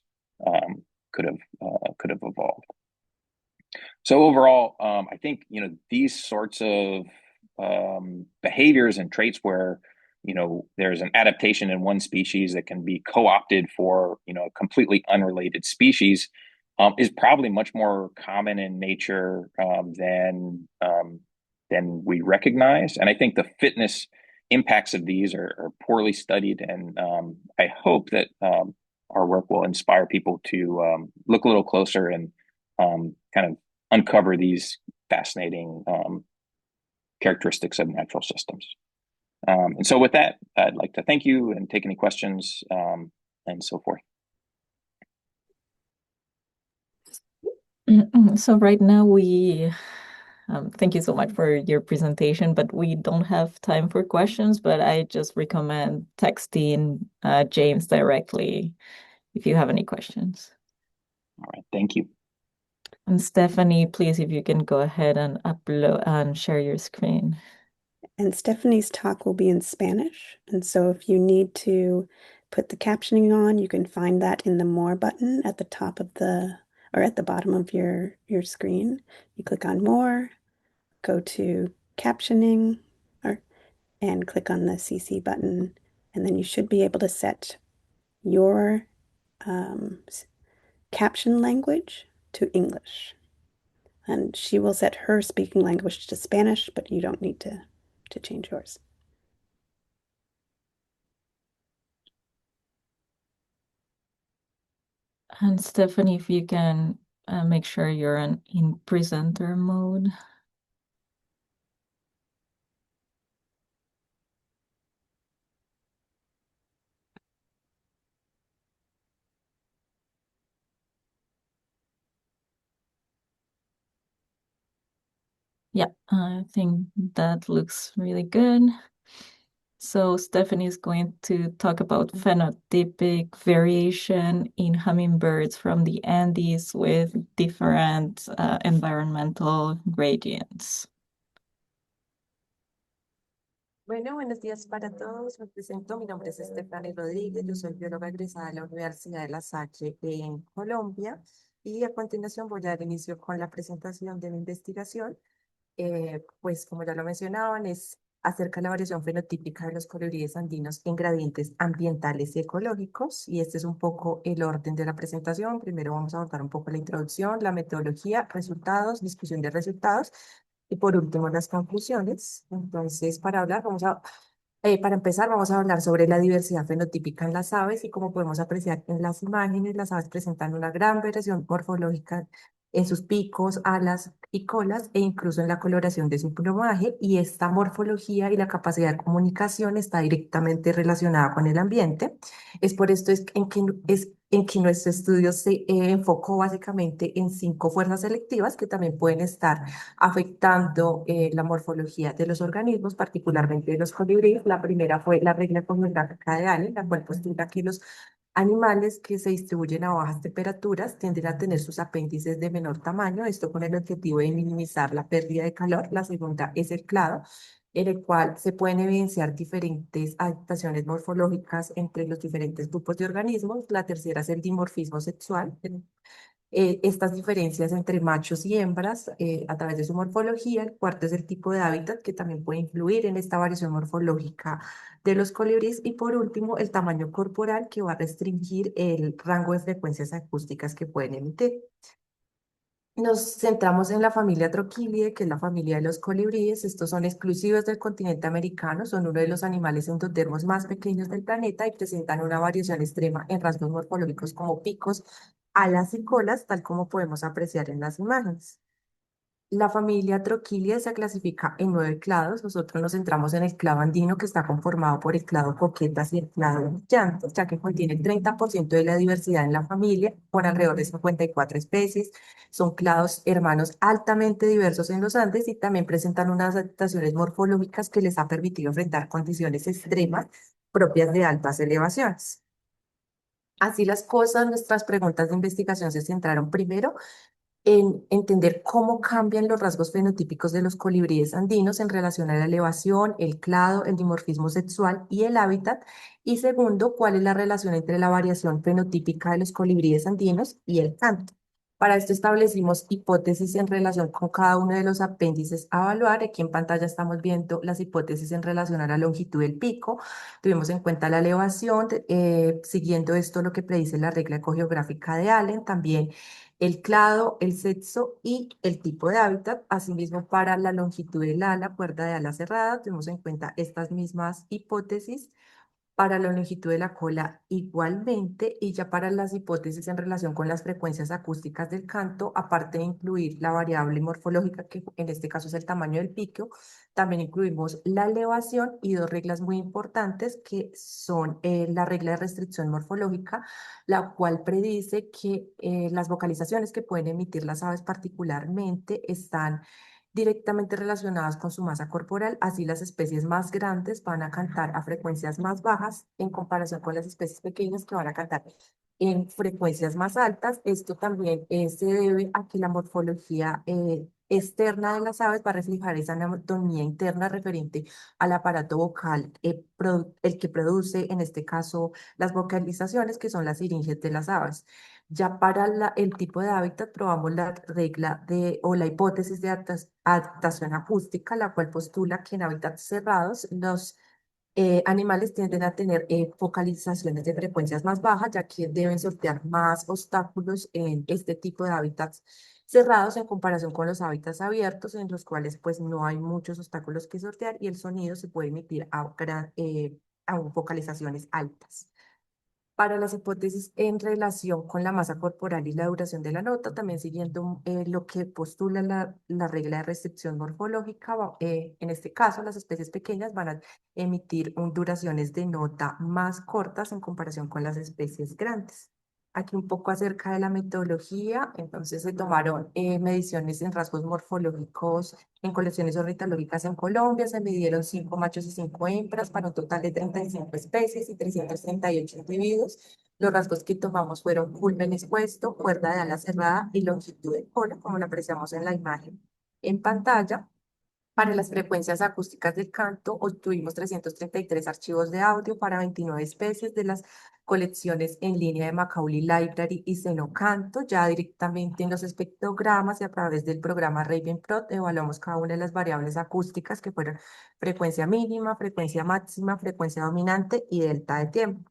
Speaker 7: could have evolved. So overall, I think these sorts of behaviors and traits where there's an adaptation in one species that can be co-opted for a completely unrelated species is probably much more common in nature than we recognize. And I think the fitness impacts of these are poorly studied, and I hope that our work will inspire people to look a little closer and kind of uncover these fascinating characteristics of natural systems. And so with that, I'd like to thank you and take any questions and so forth.
Speaker 2: So right now we thank you so much for your presentation, but we don't have time for questions, but I just recommend texting James directly if you have any questions.
Speaker 7: All right, thank you.
Speaker 2: And Stefany, please, if you can go ahead and upload and share your screen.
Speaker 3: And Stefany's talk will be in Spanish. And so if you need to put the captioning on, you can find that in the More button at the top of or at the bottom of your screen. You click on More, go to Captioning, and click on the CC button. And then you should be able to set your caption language to English. And she will set her speaking language to Spanish, but you don't need to change yours.
Speaker 2: And Stefany, if you can make sure you're in presenter mode. Yeah, I think that looks really good. So Stefany is going to talk about phenotypic variation in hummingbirds from the Andes with different environmental gradients.
Speaker 8: Bueno, buenos días para todos. Me presento, mi nombre es Stefany Rodriguez, yo soy bióloga egresada de la Universidad de La Salle en Colombia y a continuación voy a dar inicio con la presentación de mi investigación. Pues como ya lo mencionaban, es acerca de la variación fenotípica de los colibríes andinos en gradientes ambientales y ecológicos y este es un poco el orden de la presentación. Primero vamos a abordar un poco la introducción, la metodología, resultados, discusión de resultados y por último, las conclusiones. Entonces, para empezar, vamos a hablar sobre la diversidad fenotípica en las aves y como podemos apreciar en las imágenes, las aves presentan una gran variación morfológica en sus picos, alas y colas e incluso en la coloración de su plumaje y esta morfología y la capacidad de comunicación está directamente relacionada con el ambiente. Es por esto en que nuestro estudio se enfocó básicamente en 5 fuerzas selectivas que también pueden estar afectando la morfología de los organismos, particularmente de los colibríes. La primera fue la regla cosmográfica de Allen, la cual postula que los animales que se distribuyen a bajas temperaturas tienden a tener sus apéndices de menor tamaño, esto con el objetivo de minimizar la pérdida de calor. La segunda es el clado, en el cual se pueden evidenciar diferentes adaptaciones morfológicas entre los diferentes grupos de organismos. La tercera es el dimorfismo sexual, estas diferencias entre machos y hembras a través de su morfología. El cuarto es el tipo de hábitat que también puede influir en esta variación morfológica de los colibríes. Y por último, el tamaño corporal que va a restringir el rango de frecuencias acústicas que pueden emitir. Nos centramos en la familia Trochilidae, que es la familia de los colibríes. Estos son exclusivos del continente americano, son uno de los animales endodermos más pequeños del planeta y presentan una variación extrema en rasgos morfológicos como picos, alas y colas, tal como podemos apreciar en las imágenes. La familia Trochilidae se clasifica en 9 clados. Nosotros nos centramos en el clado andino, que está conformado por el clado coquetas y el clado llantas, ya que contiene el 30% de la diversidad en la familia, por alrededor de 54 especies. Son clados hermanos altamente diversos en los Andes y también presentan unas adaptaciones morfológicas que les ha permitido enfrentar condiciones extremas propias de altas elevaciones. Así las cosas, nuestras preguntas de investigación se centraron primero en entender cómo cambian los rasgos fenotípicos de los colibríes andinos en relación a la elevación, el clado, el dimorfismo sexual y el hábitat. Y segundo, cuál es la relación entre la variación fenotípica de los colibríes andinos y el canto. Para esto establecimos hipótesis en relación con cada uno de los apéndices a evaluar. Aquí en pantalla estamos viendo las hipótesis en relación a la longitud del pico. Tuvimos en cuenta la elevación, siguiendo esto lo que predice la regla ecogeográfica de Allen, también el clado, el sexo y el tipo de hábitat. Asimismo, para la longitud del ala, cuerda de ala cerrada, tuvimos en cuenta estas mismas hipótesis. Para la longitud de la cola igualmente, y ya para las hipótesis en relación con las frecuencias acústicas del canto, aparte de incluir la variable morfológica, que en este caso es el tamaño del pico, también incluimos la elevación y 2 reglas muy importantes que son la regla de restricción morfológica, la cual predice que las vocalizaciones que pueden emitir las aves particularmente están directamente relacionadas con su masa corporal. Así las especies más grandes van a cantar a frecuencias más bajas en comparación con las especies pequeñas que van a cantar en frecuencias más altas. Esto también se debe a que la morfología externa de las aves va a reflejar esa anatomía interna referente al aparato vocal, el que produce en este caso las vocalizaciones, que son las siringes de las aves. Ya para el tipo de hábitat probamos la regla o la hipótesis de adaptación acústica, la cual postula que en hábitats cerrados los animales tienden a tener focalizaciones de frecuencias más bajas, ya que deben sortear más obstáculos en este tipo de hábitats cerrados en comparación con los hábitats abiertos, en los cuales pues no hay muchos obstáculos que sortear y el sonido se puede emitir a focalizaciones altas. Para las hipótesis en relación con la masa corporal y la duración de la nota, también siguiendo lo que postula la regla de restricción morfológica, en este caso las especies pequeñas van a emitir duraciones de nota más cortas en comparación con las especies grandes. Aquí un poco acerca de la metodología. Entonces se tomaron mediciones en rasgos morfológicos en colecciones ornitológicas en Colombia. Se midieron 5 machos y 5 hembras para un total de 35 especies y 338 individuos. Los rasgos que tomamos fueron culmen expuesto, cuerda de ala cerrada y longitud de cola, como lo apreciamos en la imagen en pantalla. Para las frecuencias acústicas del canto, obtuvimos 333 archivos de audio para 29 especies de las colecciones en línea de Macaulay Library y Xenocanto. Ya directamente en los espectrogramas y a través del programa Ravenprot evaluamos cada una de las variables acústicas que fueron frecuencia mínima, frecuencia máxima, frecuencia dominante y delta de tiempo.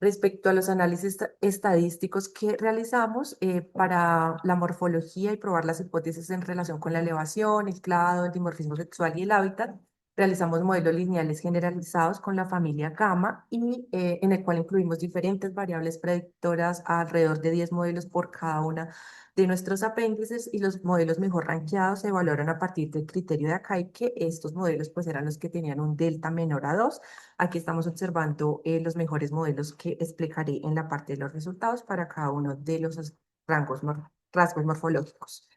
Speaker 8: Respecto a los análisis estadísticos que realizamos para la morfología y probar las hipótesis en relación con la elevación, el clado, el dimorfismo sexual y el hábitat, realizamos modelos lineales generalizados con la familia gamma y en el cual incluimos diferentes variables predictoras, alrededor de 10 modelos por cada una de nuestros apéndices, y los modelos mejor rankeados se evaluaron a partir del criterio de acá, y que estos modelos pues eran los que tenían un delta menor a 2. Aquí estamos observando los mejores modelos que explicaré en la parte de los resultados para cada uno de los rasgos morfológicos.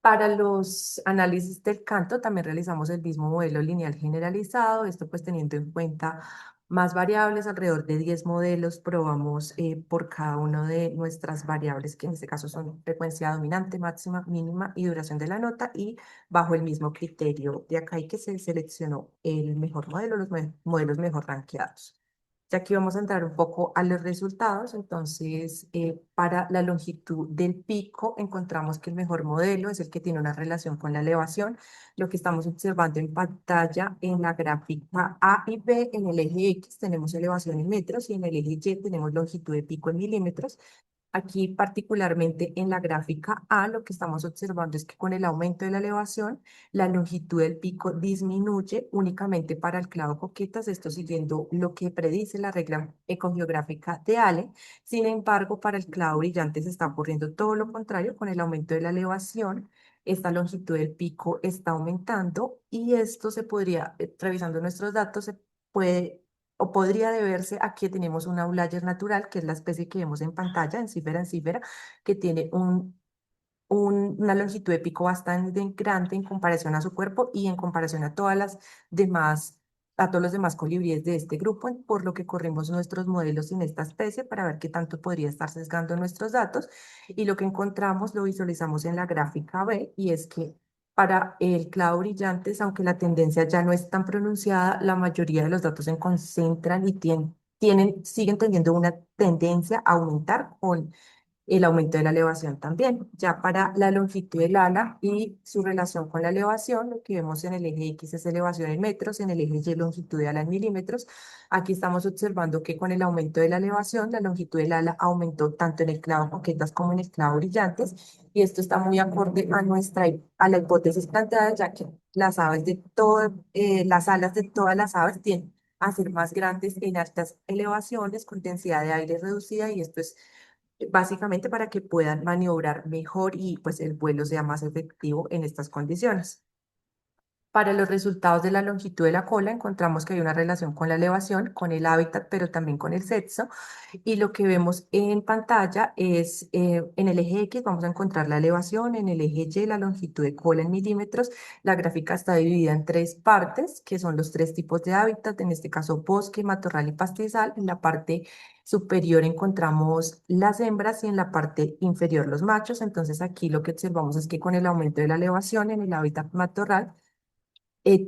Speaker 8: Para los análisis del canto también realizamos el mismo modelo lineal generalizado, esto pues teniendo en cuenta más variables, alrededor de 10 modelos probamos por cada una de nuestras variables, que en este caso son frecuencia dominante, máxima, mínima y duración de la nota, y bajo el mismo criterio de acá y que se seleccionó el mejor modelo, los modelos mejor rankeados. Ya aquí vamos a entrar un poco a los resultados. Entonces, para la longitud del pico, encontramos que el mejor modelo es el que tiene una relación con la elevación. Lo que estamos observando en pantalla en la gráfica A y B, en el eje X tenemos elevación en metros y en el eje Y tenemos longitud de pico en milímetros. Aquí, particularmente en la gráfica A, lo que estamos observando es que con el aumento de la elevación, la longitud del pico disminuye únicamente para el clado coquetas, esto siguiendo lo que predice la regla ecogeográfica de Ale. Sin embargo, para el clado brillante se está ocurriendo todo lo contrario. Con el aumento de la elevación, esta longitud del pico está aumentando, y esto se podría, revisando nuestros datos, se puede o podría deberse a que tenemos una outlier natural, que es la especie que vemos en pantalla, en cifera, que tiene una longitud de pico bastante grande en comparación a su cuerpo y en comparación a todas las demás, a todos los demás colibríes de este grupo, por lo que corrimos nuestros modelos en esta especie para ver qué tanto podría estar sesgando nuestros datos. Y lo que encontramos lo visualizamos en la gráfica B, y es que para el clado brillantes, aunque la tendencia ya no es tan pronunciada, la mayoría de los datos se concentran y siguen teniendo una tendencia a aumentar con el aumento de la elevación también. Ya para la longitud del ala y su relación con la elevación, lo que vemos en el eje X es elevación en metros, en el eje Y longitud de ala en milímetros. Aquí estamos observando que con el aumento de la elevación, la longitud del ala aumentó tanto en el clavo coquetas como en el clavo brillantes, y esto está muy acorde a la hipótesis planteada, ya que las alas de todas las aves tienden a ser más grandes en altas elevaciones con densidad de aire reducida, y esto es básicamente para que puedan maniobrar mejor y pues el vuelo sea más efectivo en estas condiciones. Para los resultados de la longitud de la cola, encontramos que hay una relación con la elevación, con el hábitat, pero también con el sexo. Y lo que vemos en pantalla es, en el eje X vamos a encontrar la elevación, en el eje Y la longitud de cola en milímetros. La gráfica está dividida en tres partes, que son los tres tipos de hábitat, en este caso bosque, matorral y pastizal. En la parte superior encontramos las hembras y en la parte inferior los machos. Entonces aquí lo que observamos es que con el aumento de la elevación en el hábitat matorral,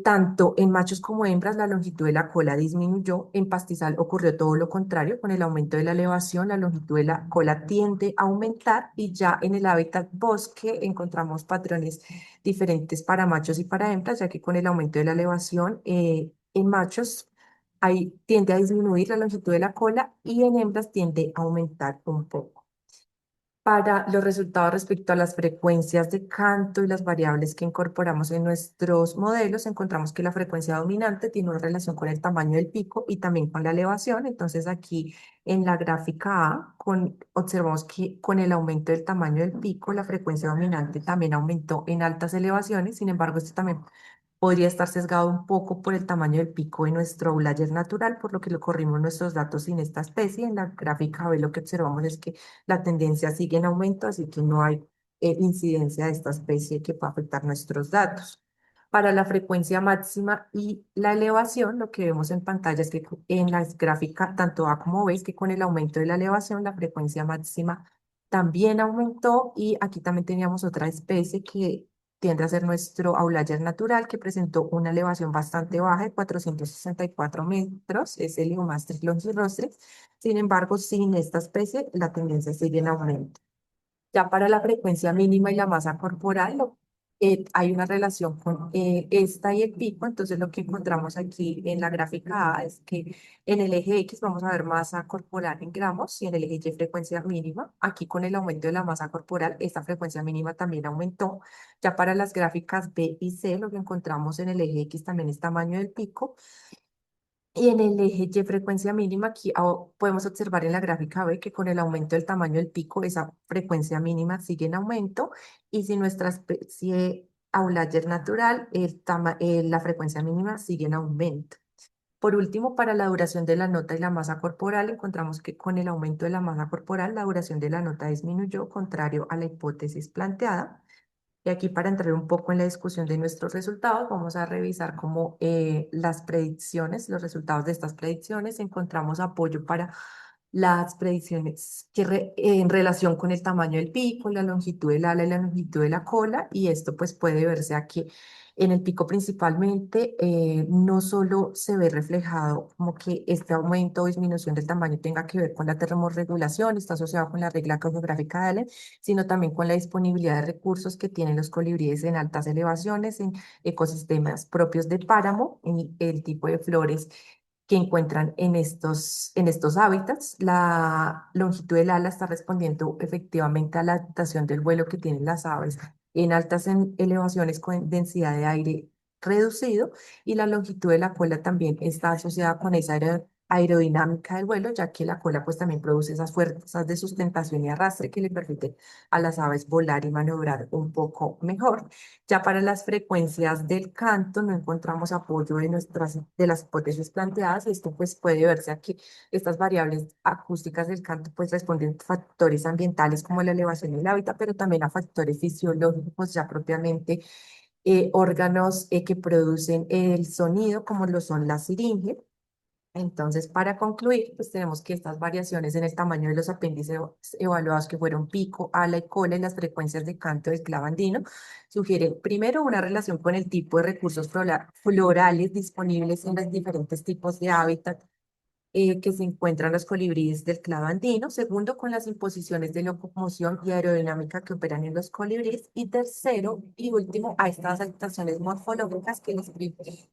Speaker 8: tanto en machos como hembras, la longitud de la cola disminuyó. En pastizal ocurrió todo lo contrario. Con el aumento de la elevación, la longitud de la cola tiende a aumentar, y ya en el hábitat bosque encontramos patrones diferentes para machos y para hembras, ya que con el aumento de la elevación, en machos tiende a disminuir la longitud de la cola y en hembras tiende a aumentar un poco. Para los resultados respecto a las frecuencias de canto y las variables que incorporamos en nuestros modelos, encontramos que la frecuencia dominante tiene una relación con el tamaño del pico y también con la elevación. Entonces aquí en la gráfica A observamos que con el aumento del tamaño del pico, la frecuencia dominante también aumentó en altas elevaciones. Sin embargo, esto también podría estar sesgado un poco por el tamaño del pico de nuestro outlier natural, por lo que lo corrimos nuestros datos sin esta especie. En la gráfica B lo que observamos es que la tendencia sigue en aumento, así que no hay incidencia de esta especie que pueda afectar nuestros datos. Para la frecuencia máxima y la elevación, lo que vemos en pantalla es que en la gráfica, tanto A como B, es que con el aumento de la elevación, la frecuencia máxima también aumentó y aquí también teníamos otra especie que tiende a ser nuestro outlier natural, que presentó una elevación bastante baja de 464 metros, es el Liomastris longirostris. Sin embargo, sin esta especie, la tendencia sigue en aumento. Ya para la frecuencia mínima y la masa corporal, hay una relación con esta y el pico, entonces lo que encontramos aquí en la gráfica A es que en el eje X vamos a ver masa corporal en gramos y en el eje Y frecuencia mínima. Aquí con el aumento de la masa corporal, esta frecuencia mínima también aumentó. Ya para las gráficas B y C, lo que encontramos en el eje X también es tamaño del pico. Y en el eje Y frecuencia mínima, aquí podemos observar en la gráfica B que con el aumento del tamaño del pico, esa frecuencia mínima sigue en aumento. Y si nuestra especie outlier natural, la frecuencia mínima sigue en aumento. Por último, para la duración de la nota y la masa corporal, encontramos que con el aumento de la masa corporal, la duración de la nota disminuyó, contrario a la hipótesis planteada. Y aquí para entrar un poco en la discusión de nuestros resultados, vamos a revisar cómo las predicciones, los resultados de estas predicciones, encontramos apoyo para las predicciones en relación con el tamaño del pico, la longitud del ala y la longitud de la cola, y esto pues puede verse aquí. En el pico principalmente, no solo se ve reflejado como que este aumento o disminución del tamaño tenga que ver con la termorregulación, está asociado con la regla geográfica de Allen, sino también con la disponibilidad de recursos que tienen los colibríes en altas elevaciones, en ecosistemas propios de páramo, y el tipo de flores que encuentran en estos hábitats. La longitud del ala está respondiendo efectivamente a la adaptación del vuelo que tienen las aves en altas elevaciones con densidad de aire reducido, y la longitud de la cola también está asociada con esa aerodinámica del vuelo, ya que la cola pues también produce esas fuerzas de sustentación y arrastre que le permiten a las aves volar y maniobrar un poco mejor. Ya para las frecuencias del canto no encontramos apoyo de las hipótesis planteadas. Esto pues puede verse aquí. Estas variables acústicas del canto pues responden a factores ambientales como la elevación del hábitat, pero también a factores fisiológicos ya propiamente órganos que producen el sonido como lo son las siringes. Entonces, para concluir, pues tenemos que estas variaciones en el tamaño de los apéndices evaluados, que fueron pico, ala y cola, y las frecuencias de canto del clavo andino, sugieren primero una relación con el tipo de recursos florales disponibles en los diferentes tipos de hábitat que se encuentran los colibríes del clado andino. Segundo, con las imposiciones de locomoción y aerodinámica que operan en los colibríes. Y tercero y último, a estas adaptaciones morfológicas que les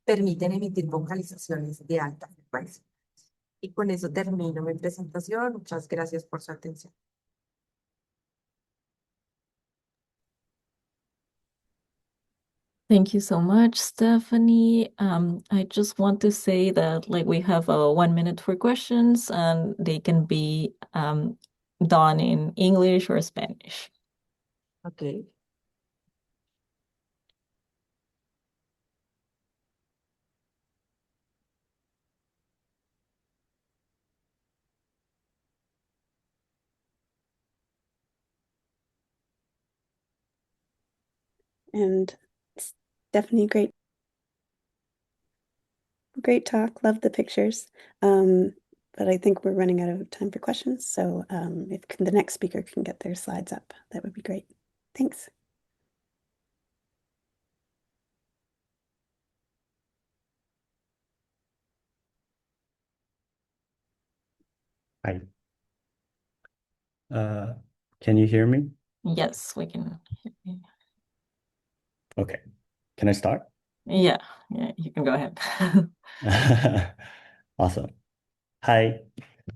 Speaker 8: permiten emitir vocalizaciones de alta frecuencia. Y con eso termino mi presentación. Muchas gracias por su atención.
Speaker 2: Thank you so much, Stephanie. I just want to say that we have 1 minute for questions, and they can be done in English or Spanish.
Speaker 8: Okay.
Speaker 3: And Stephanie, great talk. Love the pictures. But I think we're running out of time for questions. So if the next speaker can get their slides up, that would be great. Thanks.
Speaker 4: Hi. Can you hear me?
Speaker 2: Yes, we can.
Speaker 4: Okay. Can I start?
Speaker 2: Yeah, you can go ahead.
Speaker 4: Awesome. Hi,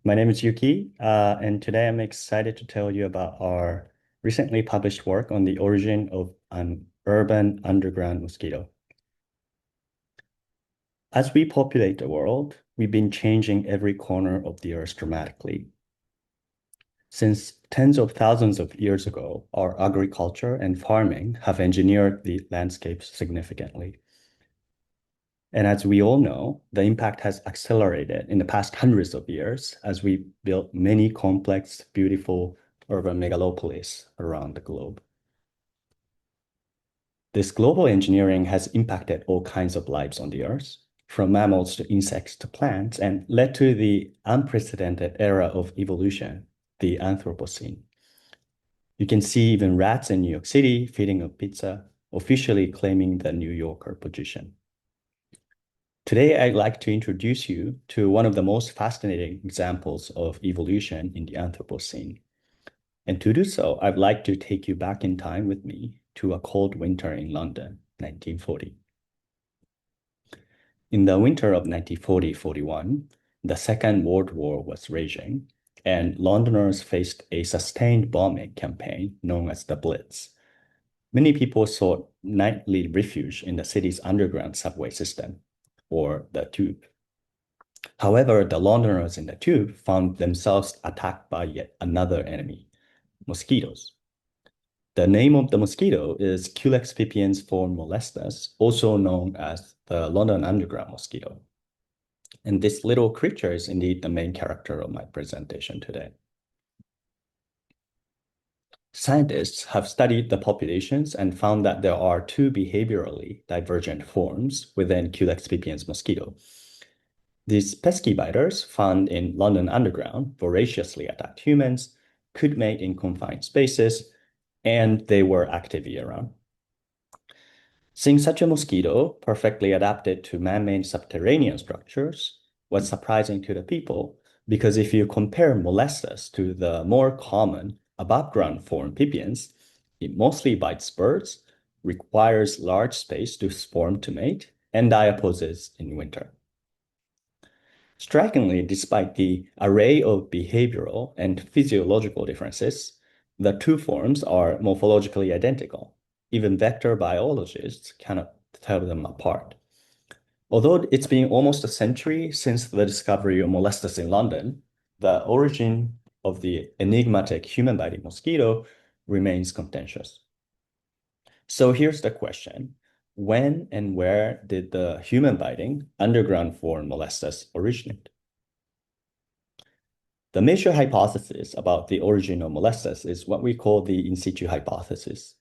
Speaker 4: my name is Yuki, and today I'm excited to tell you about our recently published work on the origin of an urban underground mosquito. As we populate the world, we've been changing every corner of the earth dramatically. Since tens of thousands of years ago, our agriculture and farming have engineered the landscapes significantly.
Speaker 9: And as we all know, the impact has accelerated in the past hundreds of years as we built many complex, beautiful urban megalopolis around the globe. This global engineering has impacted all kinds of lives on the Earth, from mammals to insects to plants, and led to the unprecedented era of evolution, the Anthropocene. You can see even rats in New York City feeding a pizza, officially claiming the New Yorker position. Today, I'd like to introduce you to one of the most fascinating examples of evolution in the Anthropocene. And to do so, I'd like to take you back in time with me to a cold winter in London, 1940. In the winter of 1940-41, the Second World War was raging, and Londoners faced a sustained bombing campaign known as the Blitz. Many people sought nightly refuge in the city's underground subway system, or the Tube. However, the Londoners in the Tube found themselves attacked by yet another enemy, mosquitoes. The name of the mosquito is Culex pipiens form molestus, also known as the London Underground mosquito. And this little creature is indeed the main character of my presentation today. Scientists have studied the populations and found that there are two behaviorally divergent forms within Culex pipiens mosquito. These pesky biters found in London Underground voraciously attacked humans, could mate in confined spaces, and they were active year-round. Seeing such a mosquito perfectly adapted to man-made subterranean structures was surprising to the people, because if you compare molestus to the more common above-ground form pipiens, it mostly bites birds, requires large space to swarm to mate, and diaposes in winter. Strikingly, despite the array of behavioral and physiological differences, the two forms are morphologically identical. Even vector biologists cannot tell them apart. Although it's been almost a century since the discovery of molestus in London, the origin of the enigmatic human-biting mosquito remains contentious. So here's the question. When and where did the human-biting underground form molestus originate? The major hypothesis about the origin of molestus is what we call the in situ hypothesis,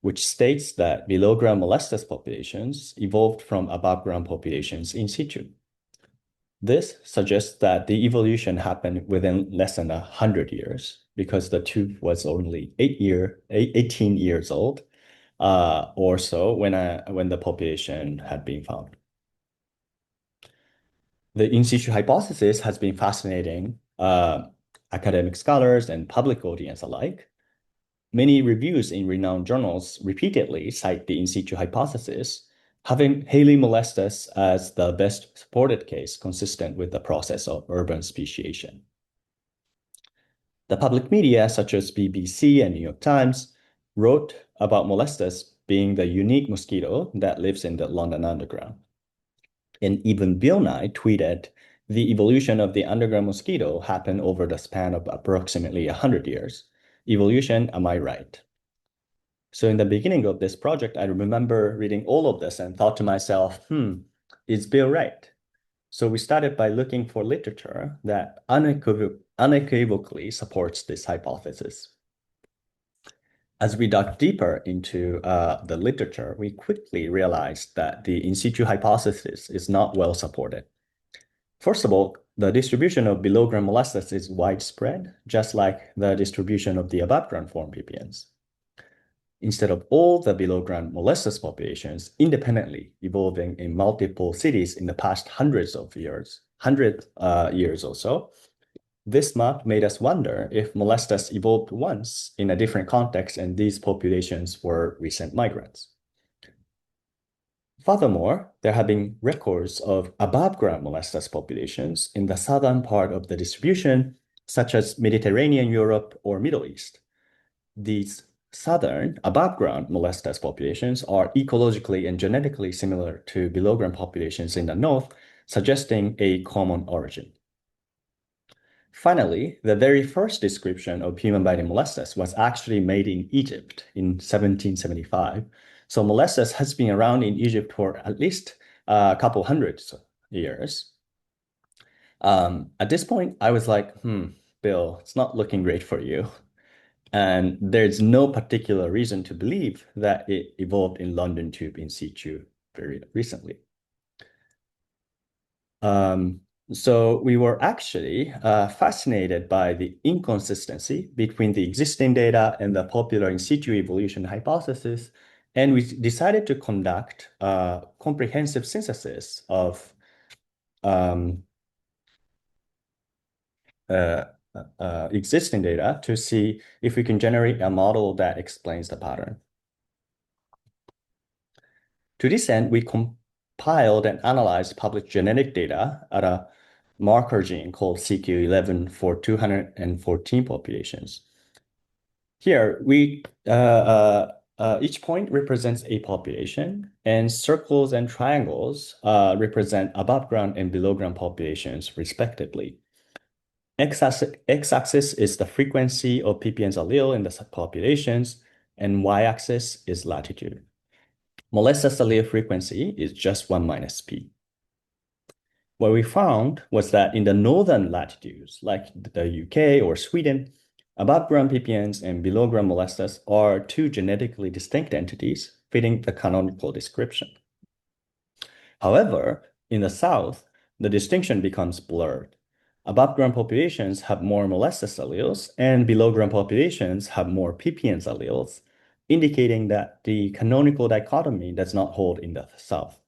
Speaker 9: which states that below-ground molestus populations evolved from above-ground populations in situ. This suggests that the evolution happened within less than 100 years, because the tube was only 18 years old or so when the population had been found. The in situ hypothesis has been fascinating academic scholars and public audience alike. Many reviews in renowned journals repeatedly cite the in situ hypothesis, having Haley molestus as the best supported case consistent with the process of urban speciation. The public media, such as BBC and New York Times, wrote about molestus being the unique mosquito that lives in the London Underground. And even Bill Nye tweeted, "The evolution of the underground mosquito happened over the span of approximately 100 years. Evolution, am I right?" So in the beginning of this project, I remember reading all of this and thought to myself, is Bill right? So we started by looking for literature that unequivocally supports this hypothesis. As we dug deeper into the literature, we quickly realized that the in situ hypothesis is not well supported. First of all, the distribution of below-ground molestus is widespread, just like the distribution of the above-ground form pipiens. Instead of all the below-ground molestus populations independently evolving in multiple cities in the past hundred years or so, this map made us wonder if molestus evolved once in a different context and these populations were recent migrants. Furthermore, there have been records of above-ground molestus populations in the southern part of the distribution, such as Mediterranean Europe or Middle East. These southern above-ground molestus populations are ecologically and genetically similar to below-ground populations in the north, suggesting a common origin. Finally, the very first description of human-biting molestus was actually made in Egypt in 1775. So molestus has been around in Egypt for at least a couple hundreds of years. At this point, I was like, Bill, it's not looking great for you. And there's no particular reason to believe that it evolved in London tube in situ very recently. So we were actually fascinated by the inconsistency between the existing data and the popular in situ evolution hypothesis. And we decided to conduct a comprehensive synthesis of existing data to see if we can generate a model that explains the pattern. To this end, we compiled and analyzed published genetic data at a marker gene called CQ11 for 214 populations. Here, each point represents a population, and circles and triangles represent above ground and below ground populations, respectively. X-axis is the frequency of PPN's allele in the subpopulations, and y-axis is latitude. Molestus allele frequency is just 1 minus p. What we found was that in the northern latitudes, like the UK or Sweden, above ground PPNs and below ground molestus are two genetically distinct entities fitting the canonical description. However, in the south, the distinction becomes blurred. Above ground populations have more molestus alleles, and below ground populations have more PPNs alleles, indicating that the canonical dichotomy does not hold in the south.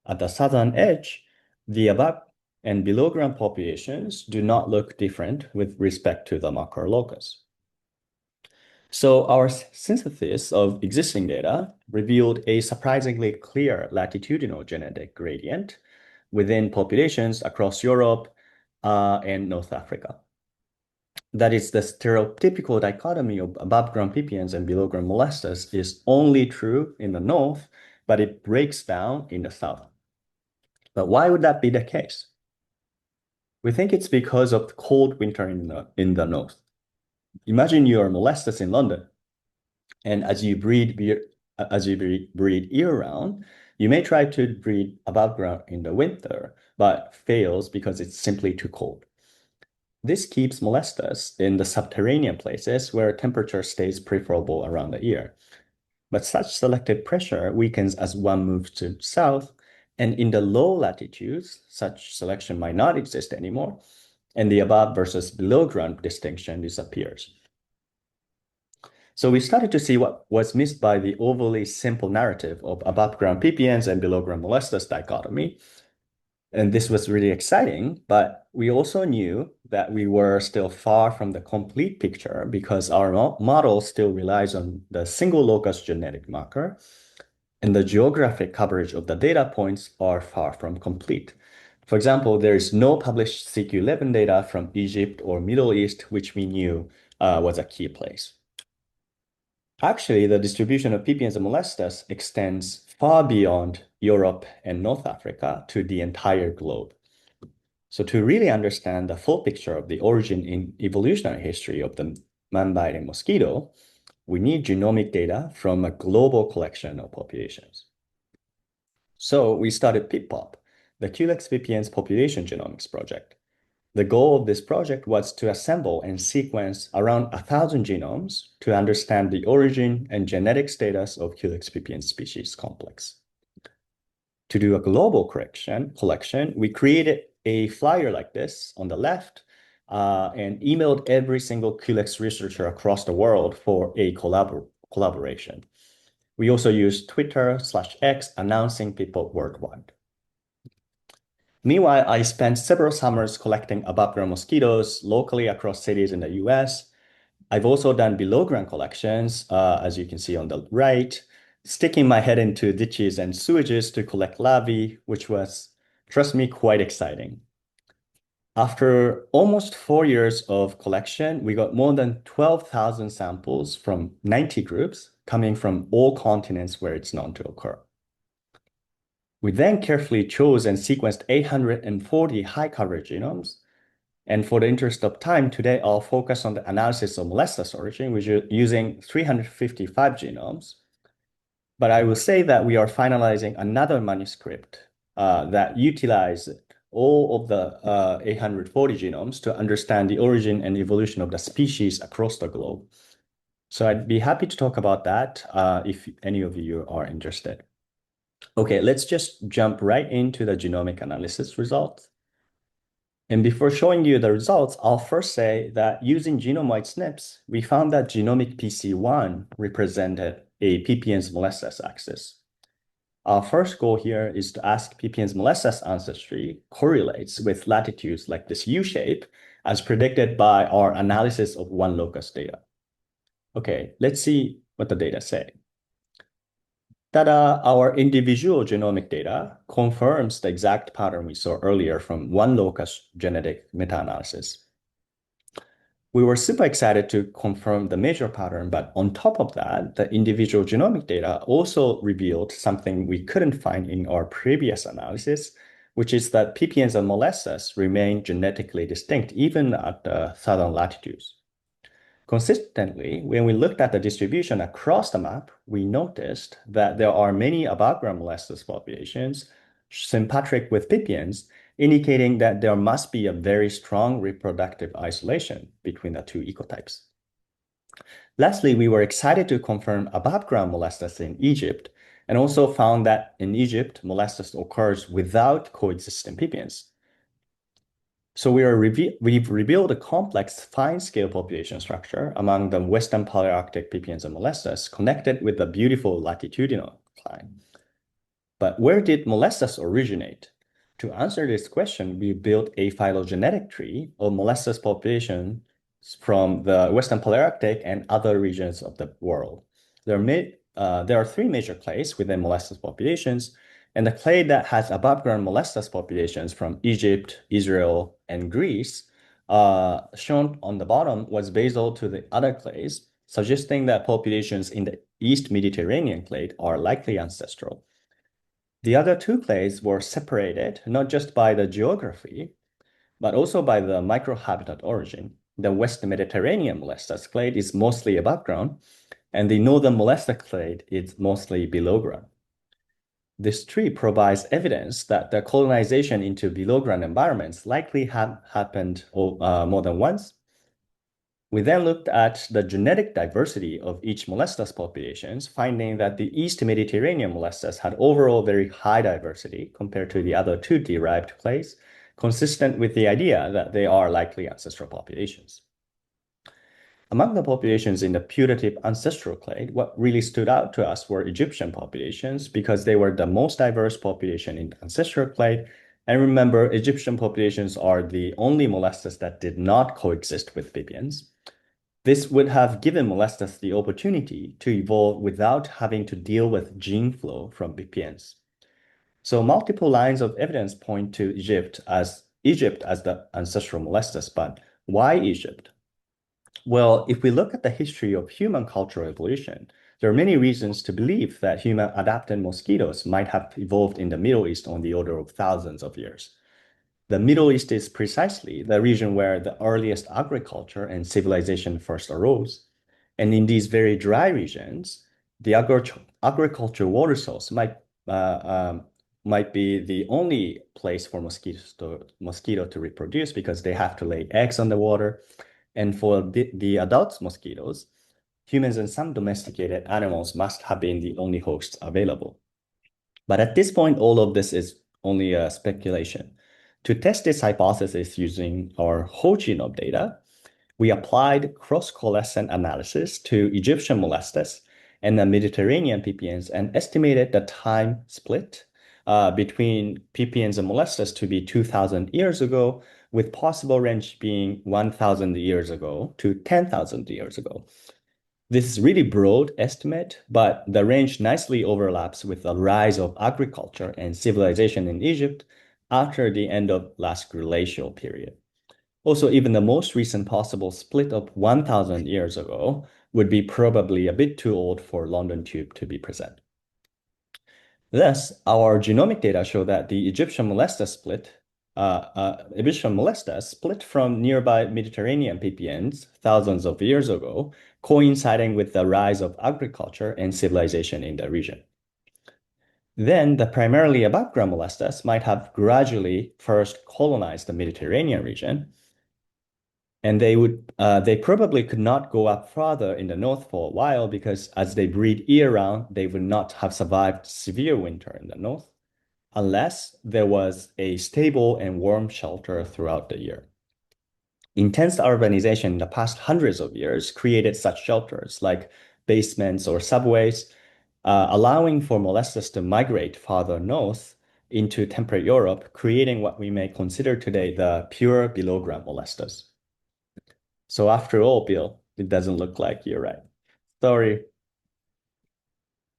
Speaker 9: At the southern edge, the above and below ground populations do not look different with respect to the marker locus. So our synthesis of existing data revealed a surprisingly clear latitudinal genetic gradient within populations across Europe and North Africa. That is, the stereotypical dichotomy of above ground PPNs and below ground molestus is only true in the north, but it breaks down in the south. But why would that be the case? We think it's because of the cold winter in the north. Imagine you are molestus in London, and as you breed year-round, you may try to breed above ground in the winter, but fails because it's simply too cold. This keeps molestus in the subterranean places where temperature stays preferable around the year. But such selective pressure weakens as one moves to south, and in the low latitudes, such selection might not exist anymore, and the above versus below ground distinction disappears. So we started to see what was missed by the overly simple narrative of above ground PPNs and below ground molestus dichotomy. And this was really exciting, but we also knew that we were still far from the complete picture because our model still relies on the single locus genetic marker, and the geographic coverage of the data points are far from complete. For example, there is no published CQ11 data from Egypt or Middle East, which we knew was a key place. Actually, the distribution of PPNs and molestus extends far beyond Europe and North Africa to the entire globe. So to really understand the full picture of the origin in evolutionary history of the man-biting mosquito, we need genomic data from a global collection of populations. So we started PIPPOP, the Culex VPN's population genomics project. The goal of this project was to assemble and sequence around 1,000 genomes to understand the origin and genetic status of Culex VPN species complex. To do a global collection, we created a flyer like this on the left and emailed every single Culex researcher across the world for a collaboration. We also used Twitter/X announcing PIPPOP worldwide. Meanwhile, I spent several summers collecting above ground mosquitoes locally across cities in the US. I've also done below ground collections, as you can see on the right, sticking my head into ditches and sewages to collect larvae, which was, trust me, quite exciting. After almost 4 years of collection, we got more than 12,000 samples from 90 groups coming from all continents where it's known to occur. We then carefully chose and sequenced 840 high coverage genomes. And for the interest of time, today I'll focus on the analysis of molestus origin, which is using 355 genomes. But I will say that we are finalizing another manuscript that utilizes all of the 840 genomes to understand the origin and evolution of the species across the globe. So I'd be happy to talk about that if any of you are interested. Okay, let's just jump right into the genomic analysis results. And before showing you the results, I'll first say that using genome-wide SNPs, we found that genomic PC1 represented a Pipiens molestus axis. Our first goal here is to ask Pipiens molestus ancestry correlates with latitudes like this U shape as predicted by our analysis of one locus data. Okay, let's see what the data say. Ta-da, our individual genomic data confirms the exact pattern we saw earlier from one locus genetic meta-analysis. We were super excited to confirm the major pattern, but on top of that, the individual genomic data also revealed something we couldn't find in our previous analysis, which is that Pipiens and molestus remain genetically distinct even at the southern latitudes. Consistently, when we looked at the distribution across the map, we noticed that there are many above-ground molestus populations sympatric with Pipiens, indicating that there must be a very strong reproductive isolation between the two ecotypes. Lastly, we were excited to confirm above-ground molestus in Egypt, and also found that in Egypt, molestus occurs without coexisting Pipiens. So we've revealed a complex fine-scale population structure among the Western Palearctic Pipiens and molestus connected with a beautiful latitudinal climb. But where did molestus originate? To answer this question, we built a phylogenetic tree of molestus population from the Western Palearctic and other regions of the world. There are three major clades within molestus populations, and the clade that has above-ground molestus populations from Egypt, Israel, and Greece, shown on the bottom, was basal to the other clades, suggesting that populations in the East Mediterranean clade are likely ancestral. The other two clades were separated not just by the geography, but also by the microhabitat origin. The West Mediterranean molestus clade is mostly above ground, and the Northern molestus clade is mostly below ground. This tree provides evidence that the colonization into below-ground environments likely happened more than once. We then looked at the genetic diversity of each molestus populations, finding that the East Mediterranean molestus had overall very high diversity compared to the other two derived clades, consistent with the idea that they are likely ancestral populations. Among the populations in the putative ancestral clade, what really stood out to us were Egyptian populations because they were the most diverse population in the ancestral clade. And remember, Egyptian populations are the only molestus that did not coexist with Pipiens. This would have given molestus the opportunity to evolve without having to deal with gene flow from Pipiens. So multiple lines of evidence point to Egypt as the ancestral molestus, but why Egypt? Well, if we look at the history of human cultural evolution, there are many reasons to believe that human adapted mosquitoes might have evolved in the Middle East on the order of thousands of years. The Middle East is precisely the region where the earliest agriculture and civilization first arose. And in these very dry regions, the agricultural water source might be the only place for mosquito to reproduce because they have to lay eggs on the water. And for the adult mosquitoes, humans and some domesticated animals must have been the only hosts available. But at this point, all of this is only a speculation. To test this hypothesis using our whole genome data, we applied cross-coalescent analysis to Egyptian molestus and the Mediterranean Pipiens and estimated the time split between Pipiens and molestus to be 2,000 years ago, with possible range being 1,000 years ago to 10,000 years ago. This is really broad estimate, but the range nicely overlaps with the rise of agriculture and civilization in Egypt after the end of last glacial period. Also, even the most recent possible split of 1,000 years ago would be probably a bit too old for London Tube to be present. Thus, our genomic data show that the Egyptian molestus split from nearby Mediterranean Pipiens thousands of years ago, coinciding with the rise of agriculture and civilization in the region. Then the primarily above-ground mollustes might have gradually first colonized the Mediterranean region, and they probably could not go up further in the north for a while because as they breed year-round, they would not have survived severe winter in the north unless there was a stable and warm shelter throughout the year. Intense urbanization in the past hundreds of years created such shelters like basements or subways, allowing for mollustes to migrate farther north into temperate Europe, creating what we may consider today the pure below-ground mollustes. So after all, Bill, it doesn't look like you're right. Sorry.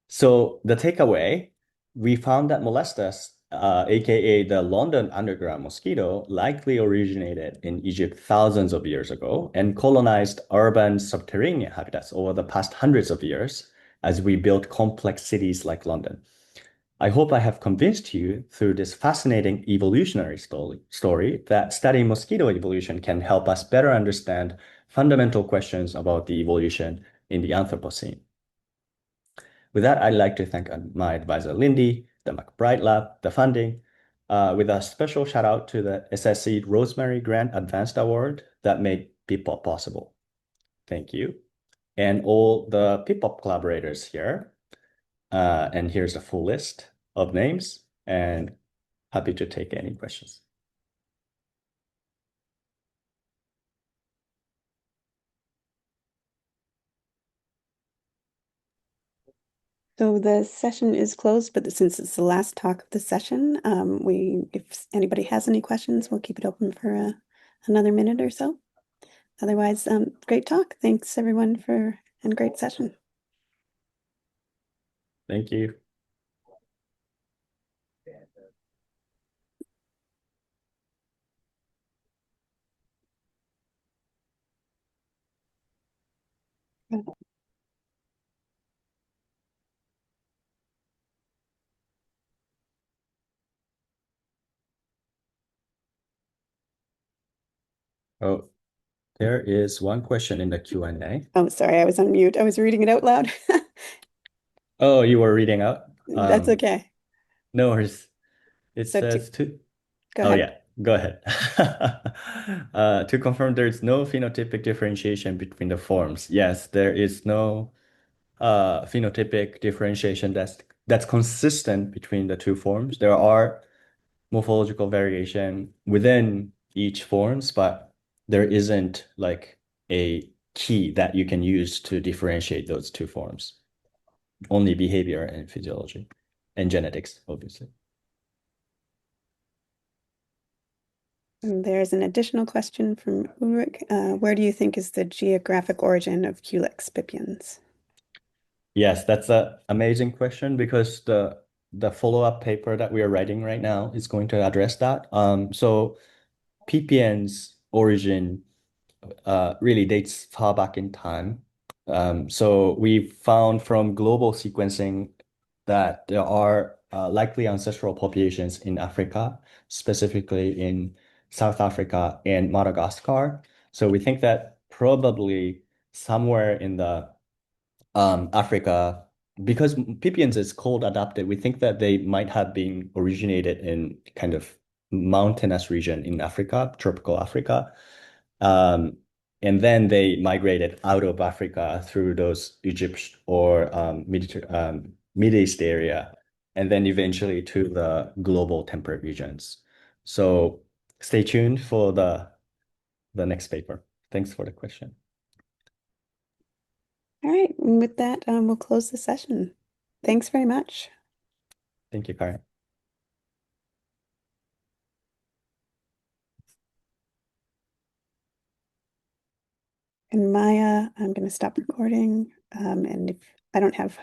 Speaker 9: So the takeaway, we found that mollustes, aka the London underground mosquito, likely originated in Egypt thousands of years ago and colonized urban subterranean habitats over the past hundreds of years as we built complex cities like London. I hope I have convinced you through this fascinating evolutionary story that studying mosquito evolution can help us better understand fundamental questions about the evolution in the Anthropocene. With that, I'd like to thank my advisor, Lindy, the McBride Lab, the funding, with a special shout out to the SSC Rosemary Grant Advanced Award that made PIPOP possible. Thank you. And all the PIPOP collaborators here. And here's the full list of names, and happy to take any questions.
Speaker 3: So the session is closed, but since it's the last talk of the session, if anybody has any questions, we'll keep it open for another minute or so. Otherwise, great talk. Thanks everyone and great session.
Speaker 9: Thank you. Oh, there is one question in the Q&A.
Speaker 3: Oh, sorry, I was on mute. I was reading it out loud.
Speaker 9: Oh, you were reading out?
Speaker 3: That's okay.
Speaker 9: No worries. It
Speaker 3: So
Speaker 9: says to...
Speaker 3: Go
Speaker 9: Oh,
Speaker 3: ahead.
Speaker 9: yeah, go ahead. To confirm, there is no phenotypic differentiation between the forms. Yes, there is no phenotypic differentiation that's consistent between the two forms. There are morphological variation within each forms, but there isn't like a key that you can use to differentiate those two forms. Only behavior and physiology and genetics, obviously.
Speaker 3: And there's an additional question from Ulrich. Where do you think is the geographic origin of Culex pipiens?
Speaker 9: Yes, that's an amazing question because the follow-up paper that we are writing right now is going to address that. So pipiens' origin really dates far back in time. So we found from global sequencing that there are likely ancestral populations in Africa, specifically in South Africa and Madagascar. So we think that probably somewhere in the Africa, because pipiens is cold adapted, we think that they might have been originated in kind of mountainous region in Africa, tropical Africa. And then they migrated out of Africa through those Egypt or Mid East area, and then eventually to the global temperate regions. So stay tuned for the next paper. Thanks for the question.
Speaker 3: All right, and with that, we'll close the session. Thanks very much.
Speaker 9: Thank you, Karen.
Speaker 3: And Maya, I'm going to stop recording. And if I don't have